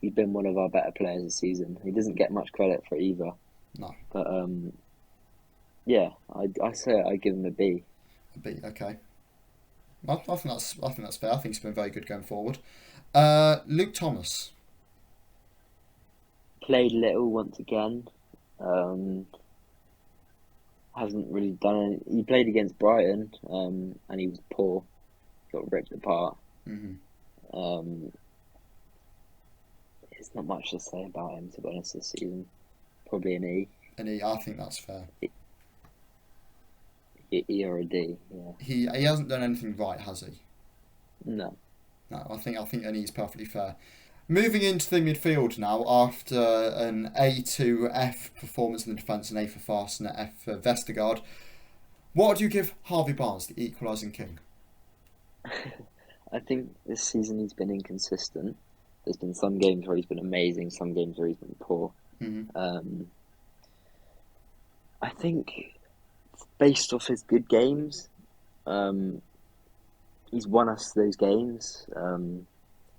he's been one of our better players this season. He doesn't get much credit for it either. No. But yeah, I say I give him a B. A B, okay. I think that's fair. I think he's been very good going forward. Luke Thomas. Played little once again. Hasn't really done anything. He played against Brighton, and he was poor. Got ripped apart. Mm-hmm. There's not much to say about him, to be honest, this season. Probably an E. An E, I think that's fair. E or a D, yeah. He hasn't done anything right, has he? No. No, I think an E is perfectly fair. Moving into the midfield now, after an A to F performance in the defence, an A for Fast and an F for Vestergaard, what do you give Harvey Barnes, the equalising king? I think this season he's been inconsistent. There's been some games where he's been amazing, some games where he's been poor. Mm-hmm. I think based off his good games, he's won us those games.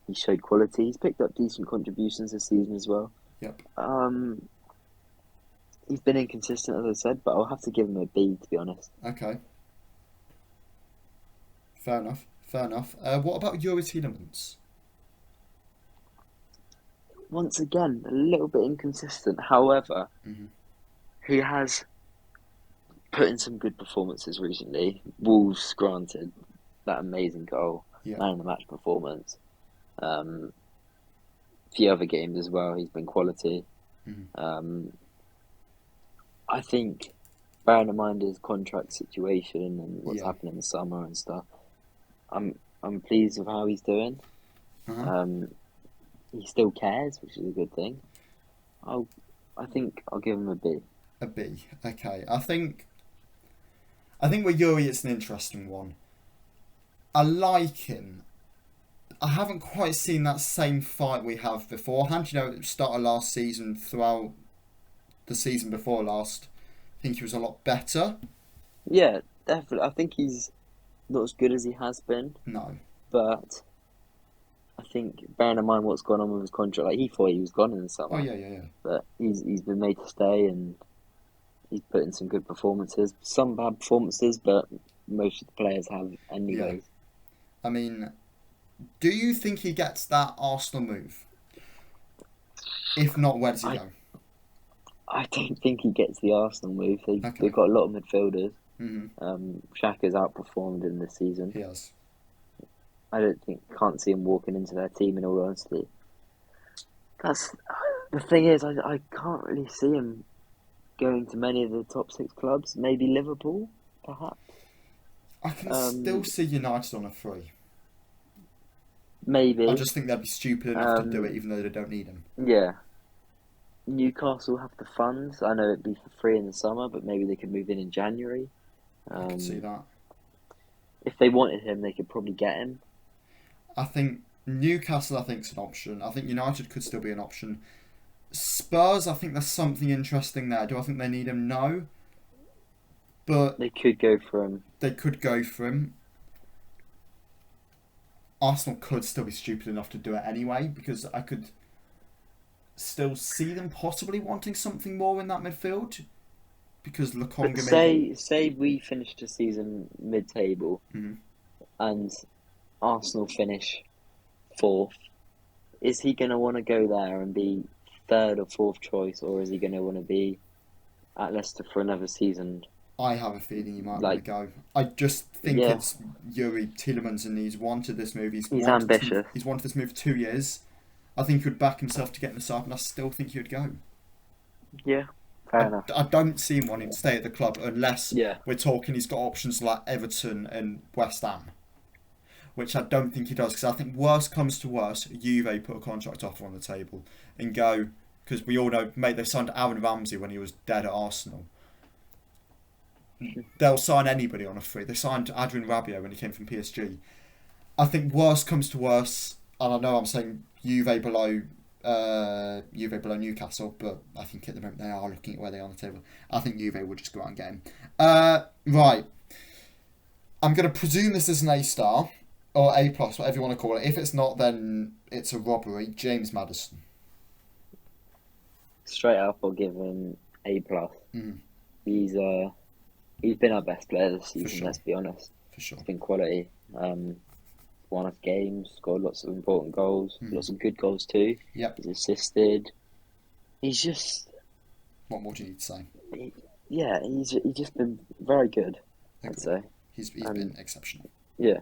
He showed quality. He's picked up decent contributions this season as well. Yep. He's been inconsistent, as I said, but I'll have to give him a B, to be honest. Okay. Fair enough. What about Yuri Tielemans? Once again, a little bit inconsistent. However, he has put in some good performances recently. Wolves, granted, that amazing goal, man of the match performance. A few other games as well, he's been quality. I think, bearing in mind his contract situation and what's happened in the summer and stuff, I'm pleased with how he's doing. He still cares, which is a good thing. I think I'll give him a B. A B, okay. I think with Yuri it's an interesting one. I like him. I haven't quite seen that same fight we have beforehand. You know, at the start of last season, throughout the season before last, I think he was a lot better. Yeah, definitely. I think he's not as good as he has been. No. But I think, bearing in mind what's gone on with his contract, like he thought he was gone in the summer. Oh, yeah. But he's been made to stay and he's put in some good performances. Some bad performances, but most of the players have anyways. Yeah. I mean, do you think he gets that Arsenal move? If not, where does he go? I don't think he gets the Arsenal move. They've got a lot of midfielders. Xhaka's outperformed him this season. He has. Can't see him walking into their team, in all honesty. That's the thing is, I can't really see him going to many of the top 6 clubs. Maybe Liverpool, perhaps. I can still see United on a 3. Maybe. I just think they'd be stupid enough to do it, even though they don't need him. Yeah. Newcastle have the funds. I know it'd be for free in the summer, but maybe they could move in January. I could see Um, that. if they wanted him, they could probably get him. I think Newcastle, I think, is an option. I think United could still be an option. Spurs, I think there's something interesting there. Do I think they need him? No. But They could go for him. they could go for him. Arsenal could still be stupid enough to do it anyway, because I could still see them possibly wanting something more in that midfield. Because But Lokonga maybe. say we finish the season mid-table Mhm. and Arsenal finish fourth. Is he going to want to go there and be third or fourth choice, or is he going to want to be at Leicester for another season? I have a feeling he might want to Like, go. I just think yeah, it's Yuri Tielemans, and he's wanted this move. he's ambitious. He's wanted this move for 2 years. I think he would back himself to get in the side, and I still think he would go. Yeah, fair enough. I don't see him wanting to stay at the club unless Yeah, we're talking he's got options like Everton and West Ham, which I don't think he does, because I think worst comes to worst, Juve put a contract offer on the table and go, because we all know, mate, they signed Aaron Ramsey when he was dead at Arsenal. They'll sign anybody on a free. They signed Adrien Rabiot when he came from PSG. I think worst comes to worst, and I know I'm saying Juve below Newcastle, but I think at the moment they are looking at where they are on the table. I think Juve will just go out and get him. Right. I'm going to presume this is an A star or A plus, whatever you want to call it. If it's not, then it's a robbery. James Maddison. straight up, I'll give him A plus. Mm, He's been our best player this for season. sure. Let's be honest. For sure. It's been quality. Won us games, scored lots of important goals, lots of good goals too. Yep. He's assisted. He's just, What more do you need to say? he's just been very good, I'd say. He's been exceptional. Yeah,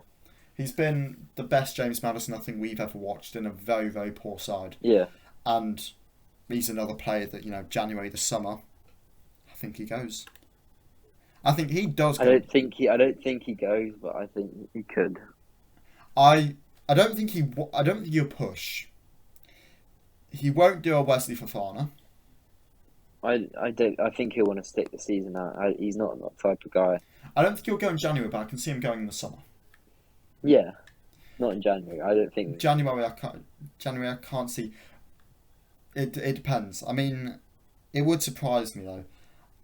He's been the best James Maddison I think we've ever watched in a very, very poor side. yeah. And he's another player that, January the summer, I think he goes. I think he does go. I don't think he goes, but I think he could. I don't think he'll push. He won't do a Wesley Fofana. I don't. I think he'll want to stick the season out. He's not that type of guy. I don't think he'll go in January, but I can see him going in the summer. Yeah, not in January. I don't think. January I can't see. It depends. I mean, it would surprise me though.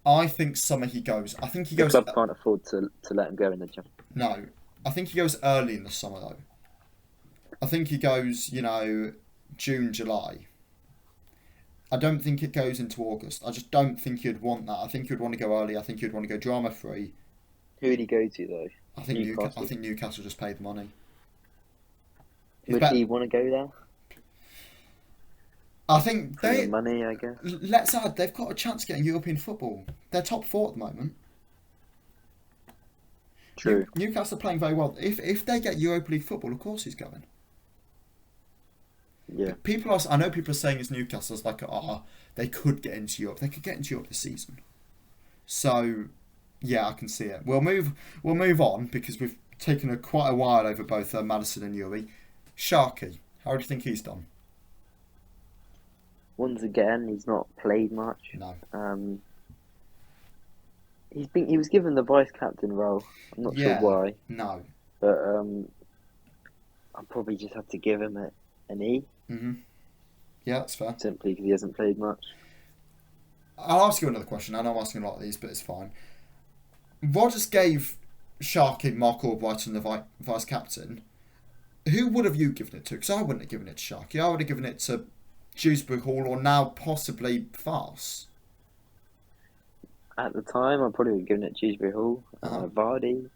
I think summer he goes. I think he The goes. club can't afford to let him go in the January. No, I think he goes early in the summer though. I think he goes, June, July. I don't think it goes into August. I just don't think you'd want that. I think you'd want to go early. I think you'd want to go drama free. Who would he go to though? I think Newcastle. I think Newcastle just paid the money. Would he want to go there? I think For the money, I guess. Let's add, they've got a chance of getting European football. They're top 4 at the moment. True. Newcastle are playing very well. If they get Europa League football, of course he's going. Yeah. I know people are saying it's Newcastle's like, they could get into Europe. They could get into Europe this season. So, yeah, I can see it. We'll move on because we've taken quite a while over both Maddison and Yuri. Sharky, how do you think he's done? Once again, he's not played much. No. He was given the vice captain role. I'm not sure why. No. But I'll probably just have to give him an E. Mm-hmm. Yeah, that's fair. Simply because he hasn't played much. I'll ask you another question. I know I'm asking a lot of these, but it's fine. Rodgers gave Sharky Mark Albrighton the vice captain. Who would have you given it to? Because I wouldn't have given it to Sharky. I would have given it to Dewsbury Hall or now possibly Farce. At the time, I probably would have given it to Dewsbury Hall, Vardy.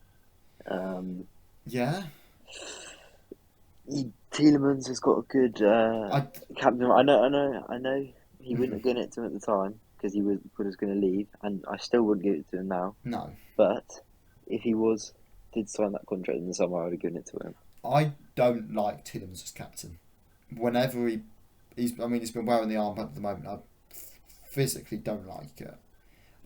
Yeah. Tielemans has got a good captain. I know. He wouldn't have given it to him at the time because he was going to leave, and I still wouldn't give it to him now. No. But if he did sign that contract in the summer, I would have given it to him. I don't like Tielemans as captain. Whenever he's been wearing the armband at the moment. I physically don't like it.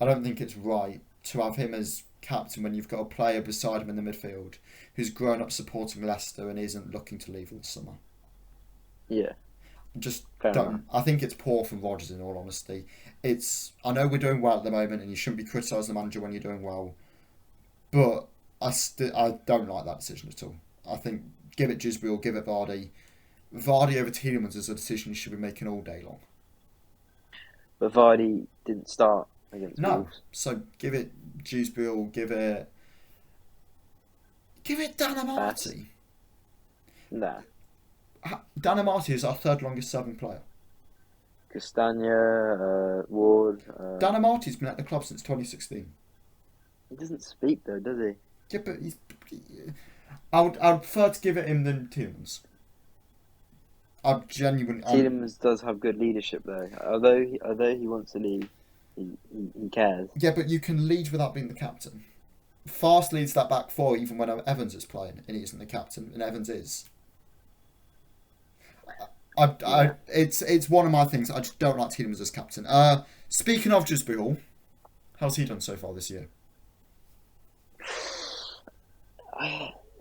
I don't think it's right to have him as captain when you've got a player beside him in the midfield who's grown up supporting Leicester and isn't looking to leave in the summer. Yeah. Just Fair don't. enough. I think it's poor from Rodgers in all honesty. I know we're doing well at the moment and you shouldn't be criticising the manager when you're doing well, But I don't like that decision at all. I think give it Gisbreal, give it Vardy. Vardy over Tielemans is a decision you should be making all day long. But Vardy didn't start against No, Wolves. so give it Gisbreal, give it Danamati. Nah. Danamati is our third longest serving player. Castagna, Ward. Danamati's been at the club since 2016. He doesn't speak though, does he? Yeah, but I'd prefer to give it him than Tielemans. Tielemans does have good leadership though. Although he wants to leave, he cares. Yeah, but you can lead without being the captain. Fast leads that back four even when Evans is playing and he isn't the captain, and Evans is. It's one of my things. I just don't like Tielemans as captain. Speaking of Gisbreal, how's he done so far this year?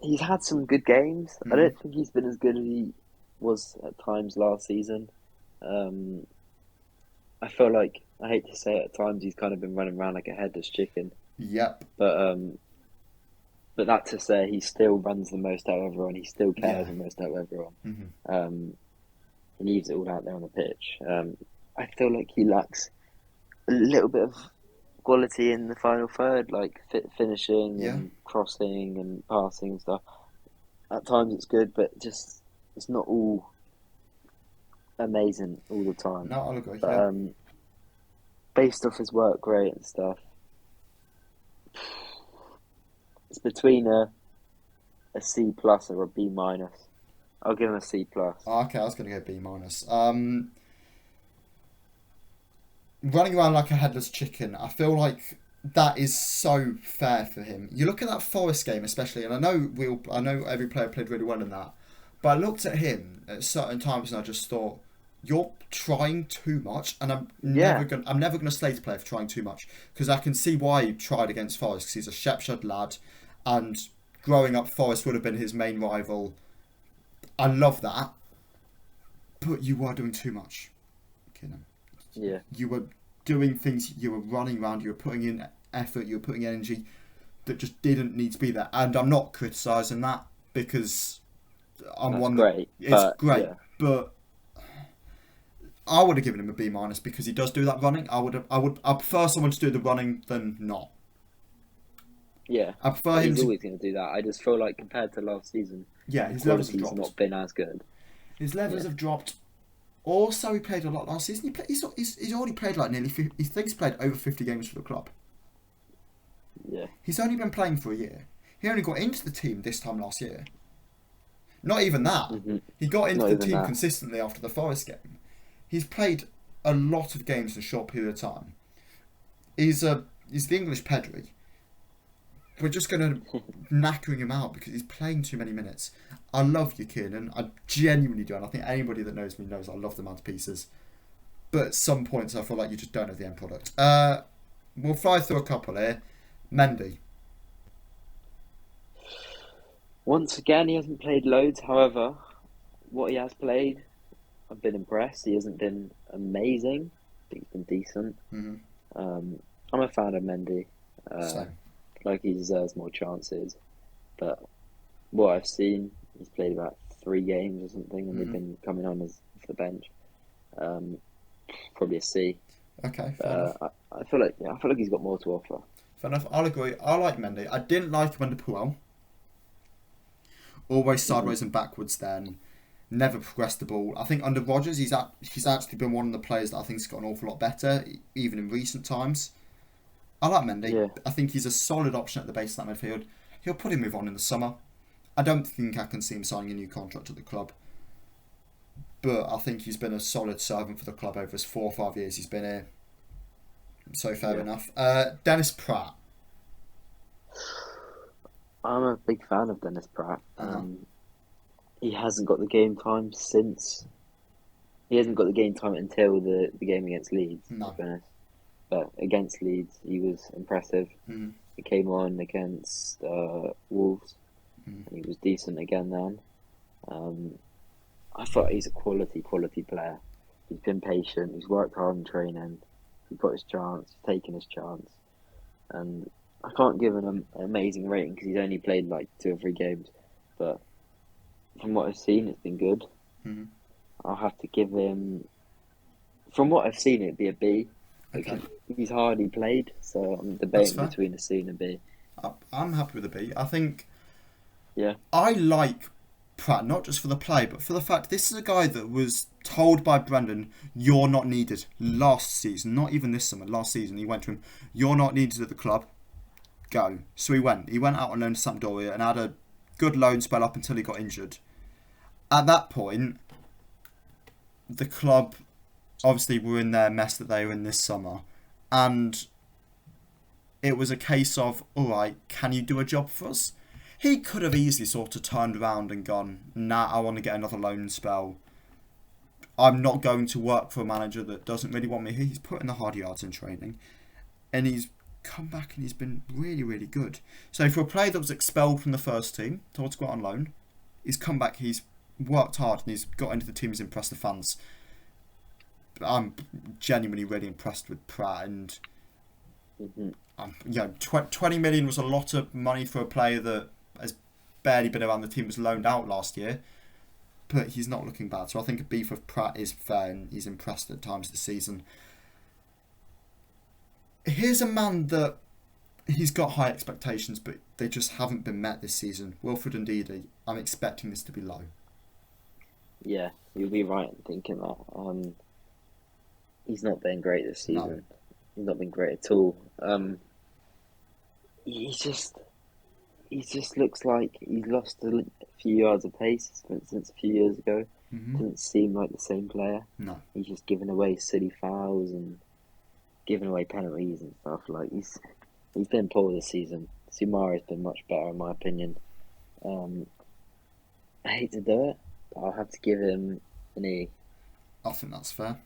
He's had some good games. I don't think he's been as good as he was at times last season. I feel like, I hate to say it, at times he's kind of been running around like a headless chicken. Yep. But that to say, he still runs the most out of everyone. He still cares the most out of everyone. Mm-hmm. He leaves it all out there on the pitch. I feel like he lacks a little bit of quality in the final third, like finishing and crossing and passing and stuff. At times it's good, but just it's not all amazing all the time. No, I'll agree. But, based off his work rate and stuff, it's between a C plus or a B minus. I'll give him a C plus. Oh, okay, I was going to go B minus. Running around like a headless chicken, I feel like that is so fair for him. You look at that Forest game especially, and I know every player played really well in that, but I looked at him at certain times and I just thought, you're trying too much, and I'm never gonna slate a player for trying too much, because I can see why he tried against Forest, because he's a Shepshire lad, and growing up Forest would have been his main rival. I love that, but you were doing too much. Yeah. You were doing things, you were running around, you were putting in effort, you were putting energy that just didn't need to be there. And I'm not criticising that, because it's great, but I would have given him a B minus because he does do that running. I prefer someone to do the running than not. Yeah, I prefer him. He's always going to do that. I just feel like compared to last season, his levels have dropped. Not been as good. His levels have dropped. Also, he played a lot last season. He's already played like nearly. He thinks he played over 50 games for the club. Yeah. He's only been playing for a year. He only got into the team this time last year. Not even that. Mm-hmm. He got into the team consistently after the Forest game. He's played a lot of games in a short period of time. He's the English Pedri. We're just going to knackering him out because he's playing too many minutes. I love you, Kiernan. I genuinely do. And I think anybody that knows me knows I love the man to pieces. But at some points, I feel like you just don't know the end product. We'll fly through a couple here. Mendy. Once again, he hasn't played loads. However, what he has played, I've been impressed. He hasn't been amazing. I think he's been decent. Mm-hmm. I'm a fan of Mendy. Same. Like he deserves more chances. But what I've seen, he's played about 3 games or something, and they've been coming on as the bench. Probably a C. Okay. I feel like he's got more to offer. Fair enough. I'll agree. I like Mendy. I didn't like him under Puel. Always sideways and backwards. Then never progressed the ball. I think under Rodgers, he's actually been one of the players that I think's got an awful lot better, even in recent times. I like Mendy. Yeah. I think he's a solid option at the base of that midfield. He'll probably move on in the summer. I don't think I can see him signing a new contract at the club. But I think he's been a solid servant for the club over his 4 or 5 years he's been here. So fair enough. Dennis Pratt. I'm a big fan of Dennis Pratt. He hasn't got the game time since. He hasn't got the game time until the game against Leeds. No. To be honest. But against Leeds, he was impressive. Mm-hmm. He came on against Wolves. Mm. And he was decent again then. I thought he's a quality player. He's been patient. He's worked hard in training. He got his chance. He's taken his chance. And I can't give him an amazing rating because he's only played like 2 or 3 games, but from what I've seen, it's been good. Mm-hmm. I'll have to give him. From what I've seen, it'd be a B. Okay, Because he's hardly played, so I'm that's debating fair. between a C and a B. I'm happy with a B. I think Yeah, I like Pratt not just for the play, but for the fact this is a guy that was told by Brendan, "You're not needed." Last season, not even this summer. Last season, he went to him, "You're not needed at the club. Go." So he went. He went out on loan to Sampdoria and had a good loan spell up until he got injured. At that point, the club obviously were in their mess that they were in this summer, and it was a case of, all right, can you do a job for us? He could have easily sort of turned around and gone, nah, I want to get another loan spell. I'm not going to work for a manager that doesn't really want me. He's put in the hard yards in training, and he's come back and he's been really, really good. So for a player that was expelled from the first team, told to go out on loan, he's come back, he's worked hard, and he's got into the team, he's impressed the fans. I'm genuinely really impressed with Pratt, and hmm 20 million was a lot of money for a player that has barely been around the team, was loaned out last year, but he's not looking bad. So I think a B for Pratt is fair, and he's impressed at times this season. Here's a man that he's got high expectations, but they just haven't been met this season. Wilfred Ndidi, I'm expecting this to be low. yeah, you'll be right in thinking that. He's not been great this No. season. He's not been great at all. He's he just looks like he's lost a few yards of pace since a few years ago. Mm-hmm. Doesn't seem like the same player. No. He's just giving away silly fouls and giving away penalties and stuff. Like he's been poor this season. Sumari's been much better in my opinion. I hate to do it, but I'll have to give him an E. I think that's fair.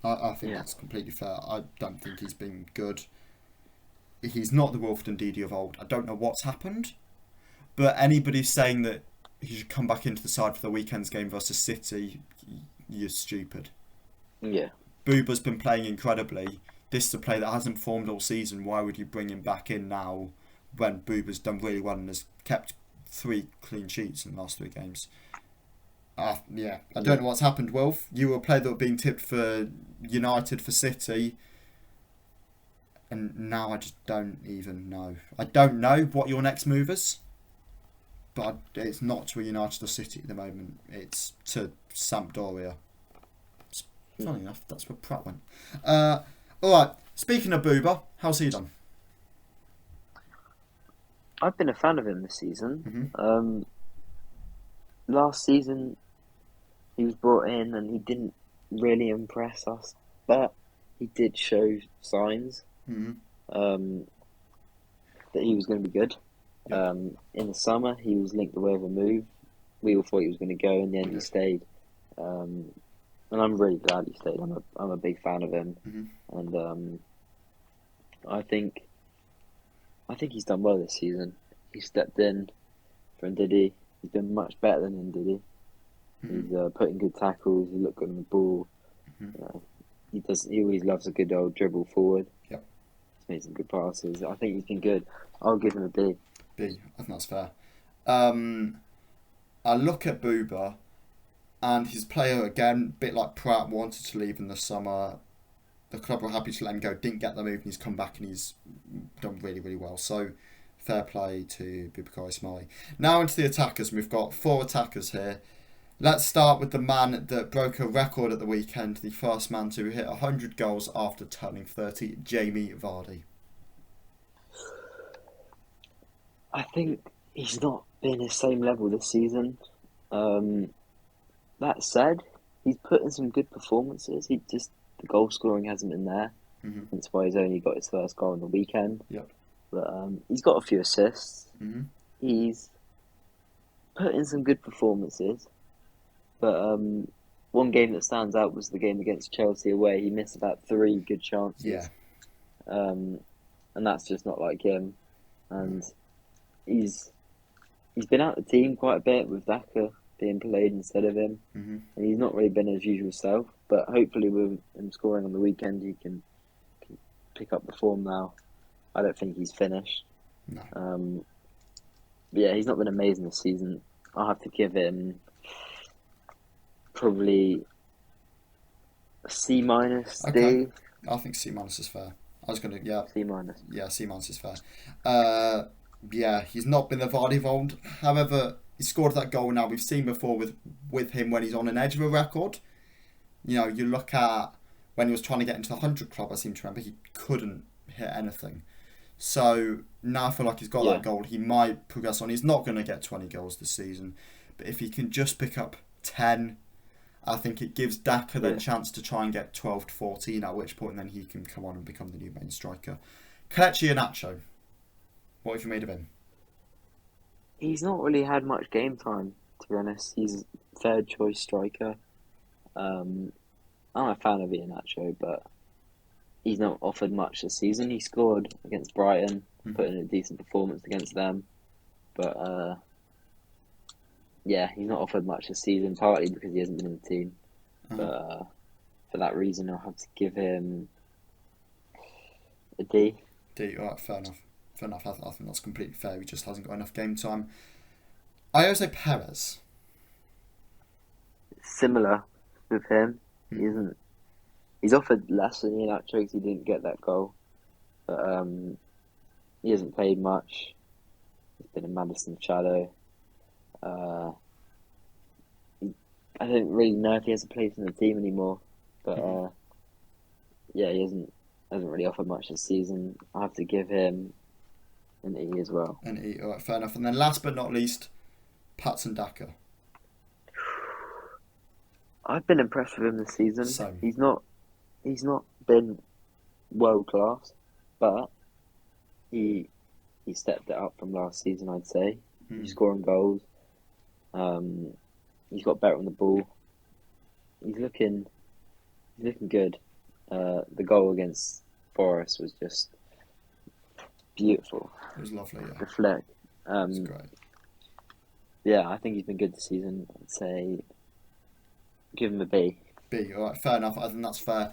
I think Yeah. that's completely fair. I don't think he's been good. He's not the Wilfred Ndidi of old. I don't know what's happened, but anybody saying that he should come back into the side for the weekend's game versus City, you're stupid. Yeah. Booba's been playing incredibly. This is a player that hasn't performed all season. Why would you bring him back in now when Booba's done really well and has kept 3 clean sheets in the last 3 games? I don't know what's happened, Wilf. You were a player that were being tipped for United, for City, and now I just don't even know. I don't know what your next move is, but it's not to a United or City at the moment. It's to Sampdoria. Funny enough, that's where Pratt went. Alright, speaking of Booba, how's he done? I've been a fan of him this season. Mm-hmm. Last season he was brought in and he didn't really impress us, but he did show signs Mm-hmm. that he was going to be good. Yep. In the summer, he was linked away with a move. We all thought he was going to go. In the end, he Yes. stayed, and I'm really glad he stayed. I'm a big fan of him, Mm-hmm. and I think he's done well this season. He stepped in for Ndidi. He's been much better than Ndidi. Mm-hmm. He's putting good tackles. He looked good on the ball. Mm-hmm. He always loves a good old dribble forward. Yep. He's made some good passes. I think he's been good. I'll give him a B. B, I think that's fair. I look at Booba, and his player again, a bit like Pratt, wanted to leave in the summer. The club were happy to let him go, didn't get the move, and he's come back and he's done really, really well. So, fair play to Boubacar Ismaili. Now into the attackers, and we've got 4 attackers here. Let's start with the man that broke a record at the weekend, the first man to hit 100 goals after turning 30, Jamie Vardy. I think he's not been his same level this season. That said, he's put in some good performances. The goal scoring hasn't been there. Mm-hmm. That's why he's only got his first goal on the weekend. Yep. But he's got a few assists. Mm-hmm. He's put in some good performances. But one game that stands out was the game against Chelsea away. He missed about 3 good chances. Yeah. And that's just not like him. And he's been out the team quite a bit with Daka being played instead of him. Mm-hmm. And he's not really been his usual self. But hopefully with him scoring on the weekend, he can pick up the form now. I don't think he's finished. No. Yeah, he's not been amazing this season. I'll have to give him probably a C minus Okay. D. I think C minus is fair. I was gonna C minus. yeah, C minus is fair. Yeah, he's not been the Vardy of old. However, he scored that goal now. We've seen before with him when he's on an edge of a record. You know, you look at when he was trying to get into the 100 club, I seem to remember he couldn't hit anything. So now I feel like he's got that goal. He might progress on. He's not going to get 20 goals this season. But if he can just pick up 10, I think it gives Daka then a chance to try and get 12 to 14, at which point then he can come on and become the new main striker. Kelechi Iheanacho, what have you made of him? He's not really had much game time, to be honest. He's third choice striker. I'm a fan of Iheanacho, but he's not offered much this season. He scored against Brighton, put in a decent performance against them. But, yeah, he's not offered much this season, partly because he hasn't been in the team. But for that reason, I'll have to give him a D. D, alright, fair enough. Fair enough, I think that's completely fair. He just hasn't got enough game time. Jose Perez. Similar with him. He isn't. He's offered less than Iheanacho because he didn't get that goal. But he hasn't played much. He's been in Maddison's shadow. I don't really know if he has a place in the team anymore. But yeah, he hasn't really offered much this season. I have to give him an E as well. An E, alright, fair enough. And then last but not least, Patson Daka. I've been impressed with him this season. Same. He's not been world class, but he stepped it up from last season, I'd say. He's scoring goals. He's got better on the ball. He's looking good. The goal against Forest was just beautiful. It was lovely, yeah. The flick. It was great. Yeah, I think he's been good this season. I'd say give him a B. B, alright, fair enough. I think that's fair.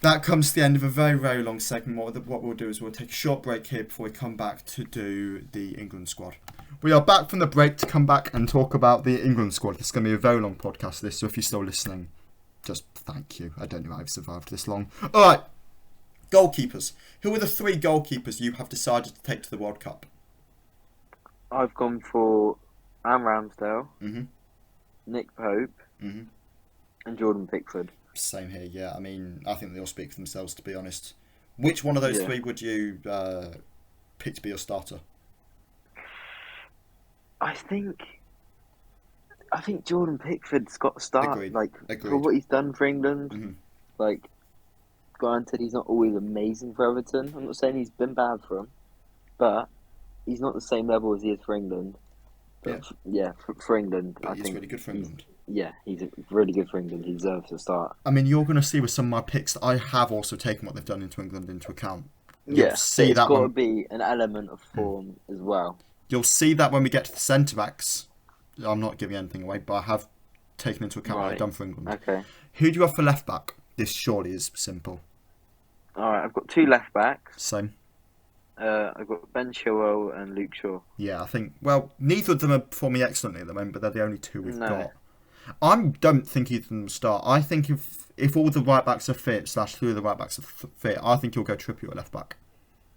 That comes to the end of a very, very long segment. What we'll do is we'll take a short break here before we come back to do the England squad. We are back from the break to come back and talk about the England squad. This is going to be a very long podcast, this, so if you're still listening, just thank you. I don't know how I've survived this long. Alright, goalkeepers. Who are the 3 goalkeepers you have decided to take to the World Cup? I've gone for Aaron Ramsdale, Nick Pope, and Jordan Pickford. Same here, yeah. I mean, I think they all speak for themselves, to be honest. Which one of those 3 would you pick to be your starter? I think Jordan Pickford's got to start. Agreed. For what he's done for England. Like, granted, he's not always amazing for Everton. I'm not saying he's been bad for him, but he's not the same level as he is for England. But for England, but he's really good for England. He's really good for England. He deserves to start. I mean, you're going to see with some of my picks that I have also taken what they've done into England into account. See, it's got to be an element of form as well. You'll see that when we get to the centre backs. I'm not giving anything away, but I have taken into account what I've done for England. Okay. Who do you have for left back? This surely is simple. All right, I've got 2 left backs. Same. I've got Ben Chilwell and Luke Shaw. Yeah, I think. Well, neither of them are performing excellently at the moment, but they're the only 2 we've got. I don't think either of them will start. I think if all the right backs are fit, / 3 of the right backs are fit, I think you'll go Trippier at left back.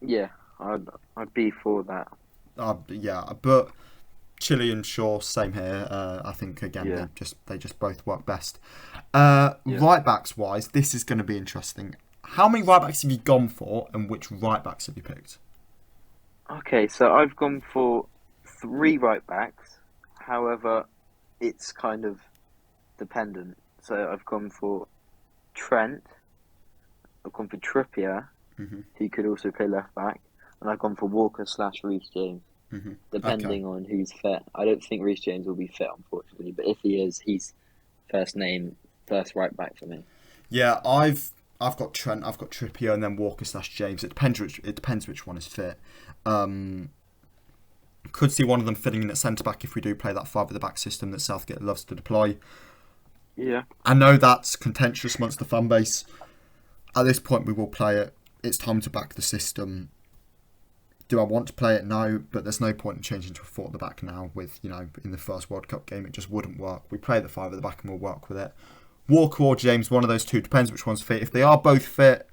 Yeah, I'd be for that. Yeah, but Chile and Shaw, same here. I think again they just both work best. Right backs wise, this is going to be interesting. How many right backs have you gone for, and which right backs have you picked? Okay, so I've gone for 3 right backs. However, it's kind of dependent. So I've gone for Trent. I've gone for Trippier, who could also play left back, and I've gone for Walker / Reece James, depending on who's fit. I don't think Reece James will be fit, unfortunately, but if he is, he's first right back for me. Yeah, I've got Trent, I've got Trippier, and then Walker / James. It depends which one is fit. Could see one of them fitting in at centre back if we do play that 5 at the back system that Southgate loves to deploy. Yeah, I know that's contentious amongst the fan base. At this point, we will play it. It's time to back the system. Do I want to play it? No, but there's no point in changing to a 4 at the back now with, in the first World Cup game, it just wouldn't work. We play the 5 at the back and we'll work with it. Walker or James, one of those two, depends which one's fit. If they are both fit,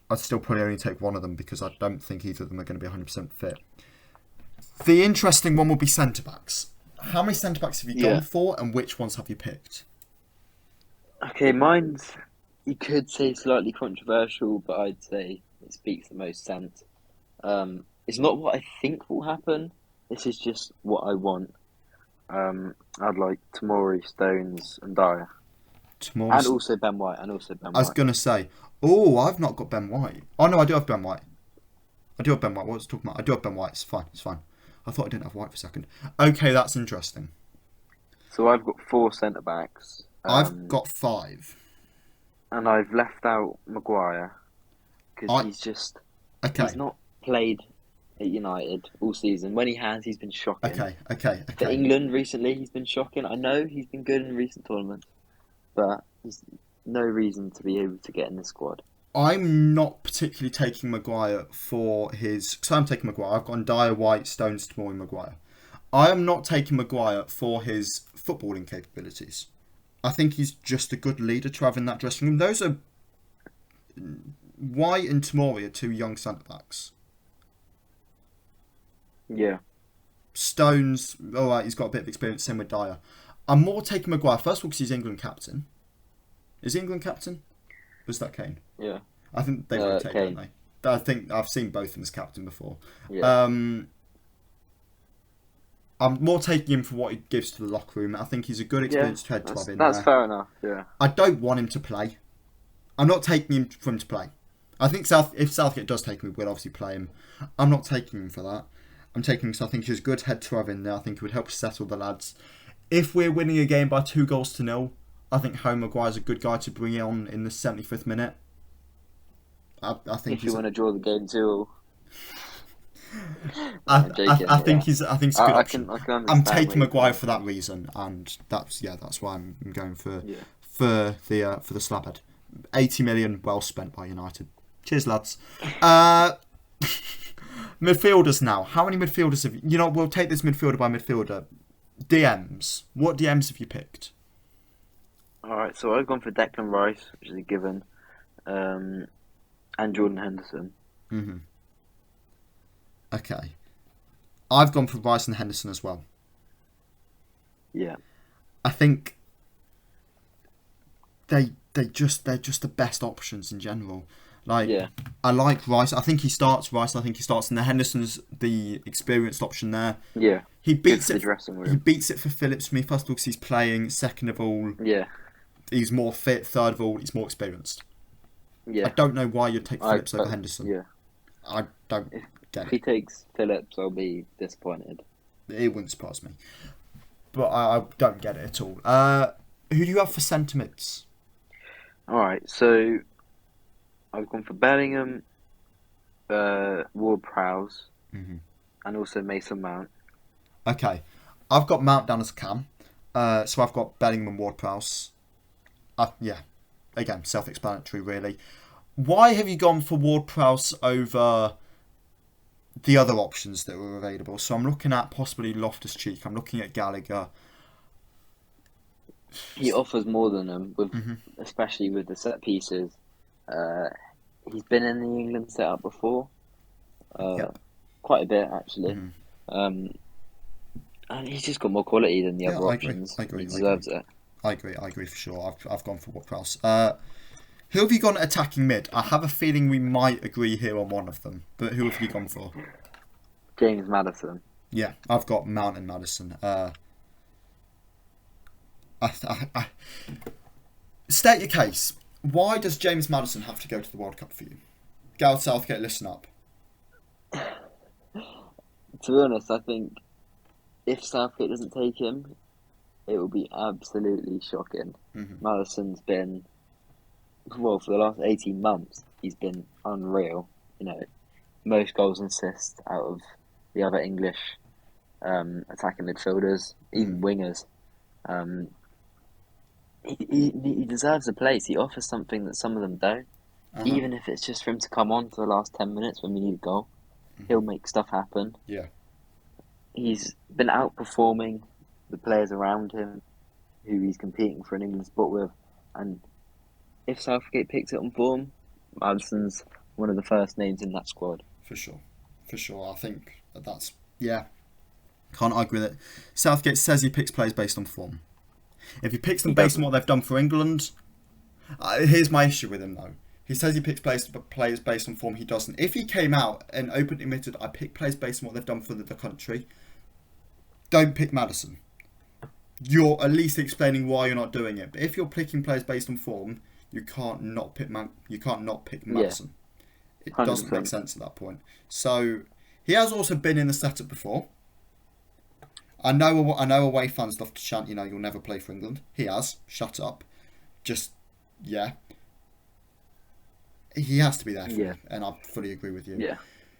I'd still probably only take one of them because I don't think either of them are going to be 100% fit. The interesting one will be centre-backs. How many centre-backs have you gone for and which ones have you picked? Okay, mine's, you could say slightly controversial, but I'd say it speaks the most sense. It's not what I think will happen. This is just what I want. I'd like Tomori, Stones, and Dyer, and also Ben White. I was gonna say, I've not got Ben White. Oh no, I do have Ben White. What was I talking about? I do have Ben White. It's fine. I thought I didn't have White for a second. Okay, that's interesting. So I've got 4 centre backs. I've got 5, and I've left out Maguire because he's not played at United all season. When he has, he's been shocking. Okay. For England recently, he's been shocking. I know he's been good in recent tournaments, but there's no reason to be able to get in the squad. I'm not particularly taking Maguire for his... So I'm taking Maguire. I've gone Dyer, White, Stones, Tomori, Maguire. I am not taking Maguire for his footballing capabilities. I think he's just a good leader to have in that dressing room. Those are... White and Tomori are 2 young centre-backs. Yeah. Stones, alright, he's got a bit of experience, same with Dyer. I'm more taking Maguire, first of all, because he's England captain. Is he England captain? Was that Kane? Yeah. I think they rotate, Kane. don't they? I think I've seen both of them as captain before. Yeah. I'm more taking him for what he gives to the locker room. I think he's a good experienced head to have in there. That's fair enough, yeah. I don't want him to play. I'm not taking him for him to play. I think if Southgate does take him, we'll obviously play him. I'm not taking him for that. I'm taking him because I think he's a good head to have in there. I think he would help settle the lads. If we're winning a game by 2-0, I think Harry Maguire's a good guy to bring on in the 75th minute. I think if you want to draw the game 2. I think he's a good option. I can I'm taking Maguire for that reason, and that's why I'm going for the slabhead. 80 million well spent by United. Cheers, lads. Midfielders now. How many midfielders have you? We'll take this midfielder by midfielder. DMs. What DMs have you picked? Alright, so I've gone for Declan Rice, which is a given, and Jordan Henderson. Mm-hmm. Okay. I've gone for Rice and Henderson as well. Yeah. I think they're just the best options in general. I like Rice. I think he starts Rice. I think he starts, and the Henderson's the experienced option there. Yeah. He beats it. He beats it for Phillips for me. First of all, because he's playing. Second of all, he's more fit. Third of all, he's more experienced. Yeah. I don't know why you'd take Phillips over Henderson. Yeah. I don't get it. If he takes Phillips, I'll be disappointed. It wouldn't surprise me, but I don't get it at all. Who do you have for centre mids? All right, so I've gone for Bellingham, Ward-Prowse, and also Mason Mount. Okay, I've got Mount down as cam, so I've got Bellingham and Ward-Prowse. Again, self-explanatory, really. Why have you gone for Ward-Prowse over the other options that were available? So I'm looking at possibly Loftus-Cheek. I'm looking at Gallagher. He offers more than them, especially with the set pieces. He's been in the England setup before, quite a bit actually, and he's just got more quality than the other options. I agree. He deserves it. I agree for sure. I've gone for Ward-Prowse. Who have you gone attacking mid? I have a feeling we might agree here on one of them, but who have you gone for? James Maddison. Yeah, I've got Mount and Maddison. State your case. Why does James Maddison have to go to the World Cup for you? Gareth Southgate, listen up. To be honest, I think if Southgate doesn't take him, it will be absolutely shocking. Maddison's been, for the last 18 months, he's been unreal. Most goals and assists out of the other English attacking midfielders, even wingers. He deserves a place. He offers something that some of them don't. Even if it's just for him to come on for the last 10 minutes when we need a goal. He'll make stuff happen. Yeah. He's been outperforming the players around him who he's competing for an England spot with. And if Southgate picks it on form, Maddison's one of the first names in that squad. For sure. I think that's... Yeah. Can't argue with it. Southgate says he picks players based on form. If he picks them based on what they've done for England... here's my issue with him, though. He says he picks players based on form. He doesn't. If he came out and openly admitted, I pick players based on what they've done for the country, don't pick Maddison. You're at least explaining why you're not doing it. But if you're picking players based on form, you can't not pick Maddison. It 100%. Doesn't make sense at that point. So he has also been in the setup before. I know away fans love to chant, you'll never play for England. He has. Shut up. Just, yeah. He has to be there for me, and I fully agree with you. Yeah.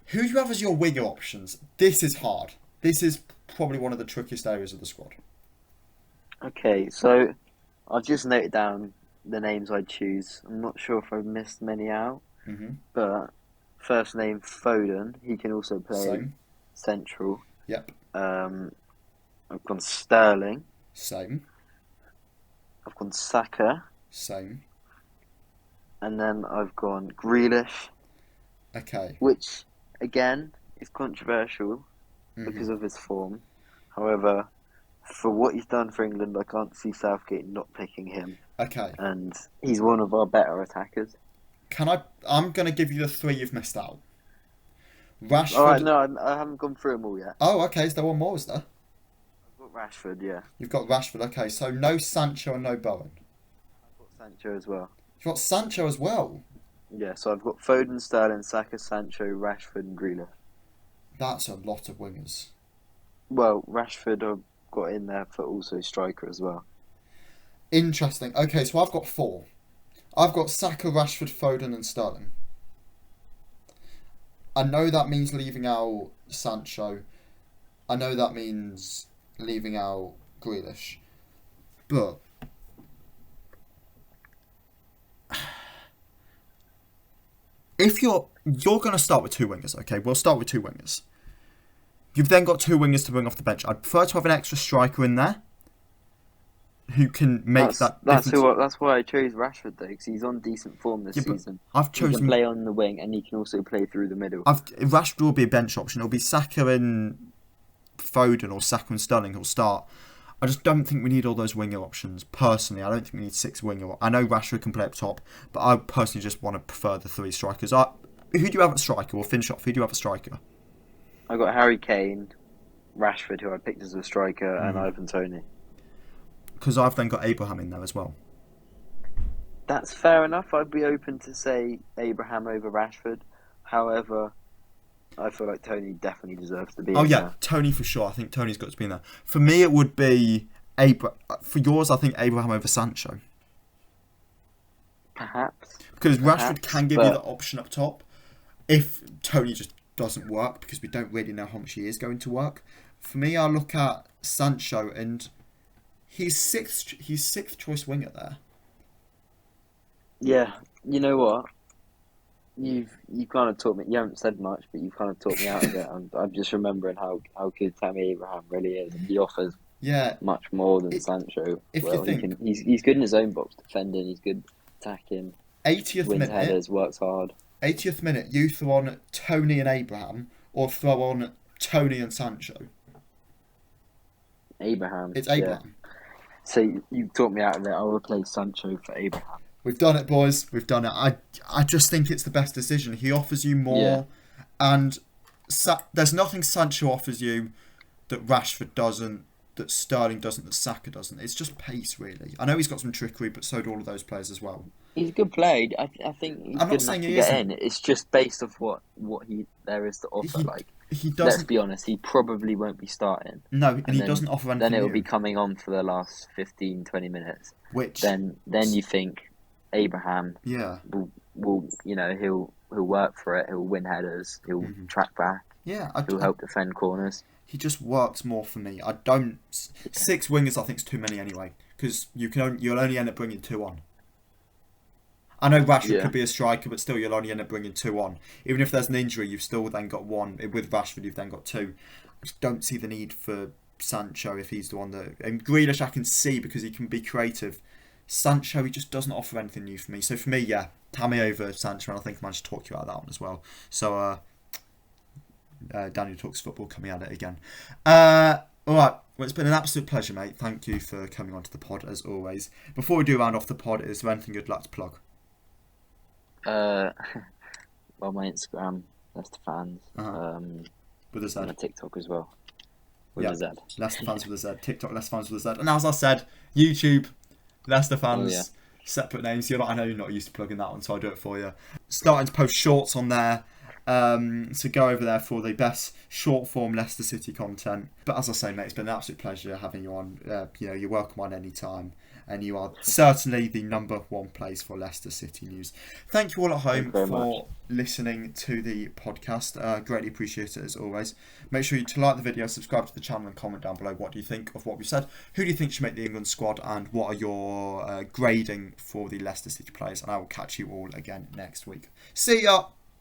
Who do you have as your winger options? This is hard. This is probably one of the trickiest areas of the squad. Okay, so I've just noted down the names I'd choose. I'm not sure if I've missed many out, but first name Foden. He can also play central. Yep. I've gone Sterling. Same. I've gone Saka. Same. And then I've gone Grealish. Okay. Which, again, is controversial because of his form. However, for what he's done for England, I can't see Southgate not picking him. Okay. And he's one of our better attackers. I'm going to give you the three you've missed out. Rashford. All right, no, I haven't gone through them all yet. Oh, okay. Is there one more, is there? I've got Rashford, yeah. You've got Rashford. Okay, so no Sancho and no Bowen. I've got Sancho as well. You've got Sancho as well? Yeah, so I've got Foden, Sterling, Saka, Sancho, Rashford and Grealish. That's a lot of wingers. Well, Rashford I've got in there for also striker as well. Interesting. Okay, so I've got four. I've got Saka, Rashford, Foden and Sterling. I know that means leaving out Sancho. I know that means leaving out Grealish. But if you're going to start with two wingers, okay? We'll start with two wingers. You've then got two wingers to bring off the bench. I'd prefer to have an extra striker in there who can make that difference. That's why I chose Rashford, though, because he's on decent form this season. He can play on the wing, and he can also play through the middle. Rashford will be a bench option. It'll be Saka and Foden or Saka and Sterling who'll start. I just don't think we need all those winger options. Personally, I don't think we need six winger. I know Rashford can play up top, but I personally just want to prefer the three strikers. Who do you have at striker? We'll finish off. Who do you have at striker? I got Harry Kane, Rashford, who I picked as a striker, and Ivan Toney. Because I've then got Abraham in there as well. That's fair enough. I'd be open to say Abraham over Rashford. However, I feel like Toney definitely deserves to be in there. Toney for sure. I think Toney's got to be in there. For me, it would be for yours, I think Abraham over Sancho. Perhaps. Because Rashford can give you the option up top. If Toney just doesn't work, because we don't really know how much he is going to work. For me, I look at Sancho and he's sixth choice winger there. Yeah, you know what? You've kind of taught me. You haven't said much, but you've kind of taught me out of it. I'm just remembering how good Tammy Abraham really is, and he offers much more than Sancho. If you think he's good in his own box defending, he's good attacking. 80th wins minute, headers, works hard. 80th minute, you throw on Toney and Abraham, or throw on Toney and Sancho. Abraham. It's Abraham. Yeah. So you taught me out of it. I'll replace Sancho for Abraham. We've done it, boys. We've done it. I just think it's the best decision. He offers you more, and there's nothing Sancho offers you that Rashford doesn't, that Sterling doesn't, that Saka doesn't. It's just pace, really. I know he's got some trickery, but so do all of those players as well. He's a good player. I think he's good enough to get in. It's just based off what there is to offer. Let's be honest, he probably won't be starting. No, and he doesn't offer anything. Then it will be coming on for the last 15, 20 minutes. Which then you think Abraham will he'll work for it, he'll win headers, he'll track back, he'll help defend corners. He just works more for me. Six wingers I think is too many anyway, because you'll only end up bringing two on. I know Rashford Yeah. could be a striker, but still you'll only end up bringing 2 on. Even if there's an injury, you've still then got 1. With Rashford, you've then got 2. I just don't see the need for Sancho if he's the one that... And Grealish I can see because he can be creative. Sancho, he just doesn't offer anything new for me. So for me, yeah, Tammy over Sancho, and I think I managed to talk you out of that one as well. So, Daniel Talks Football coming at it again. Alright, well, it's been an absolute pleasure, mate. Thank you for coming onto the pod, as always. Before we do round off the pod, is there anything you'd like to plug? Well, my Instagram, Leicester Fans. With a Z. And my TikTok as well. With Yeah, a Z. Leicester Fans with a Z. TikTok, Leicester Fans with a Z. And as I said, YouTube, Leicester Fans, yeah. separate names. I know you're not used to plugging that one, so I'll do it for you. Starting to post shorts on there. So go over there for the best short form Leicester City content. But as I say, mate, it's been an absolute pleasure having you on. You're welcome on any time, and you are certainly the number 1 place for Leicester City news. Thank you all at home for listening to the podcast. Greatly appreciate it as always. Make sure you to like the video, subscribe to the channel, and comment down below what do you think of what we've said. Who do you think should make the England squad, and what are your grading for the Leicester City players? And I will catch you all again next week. See ya.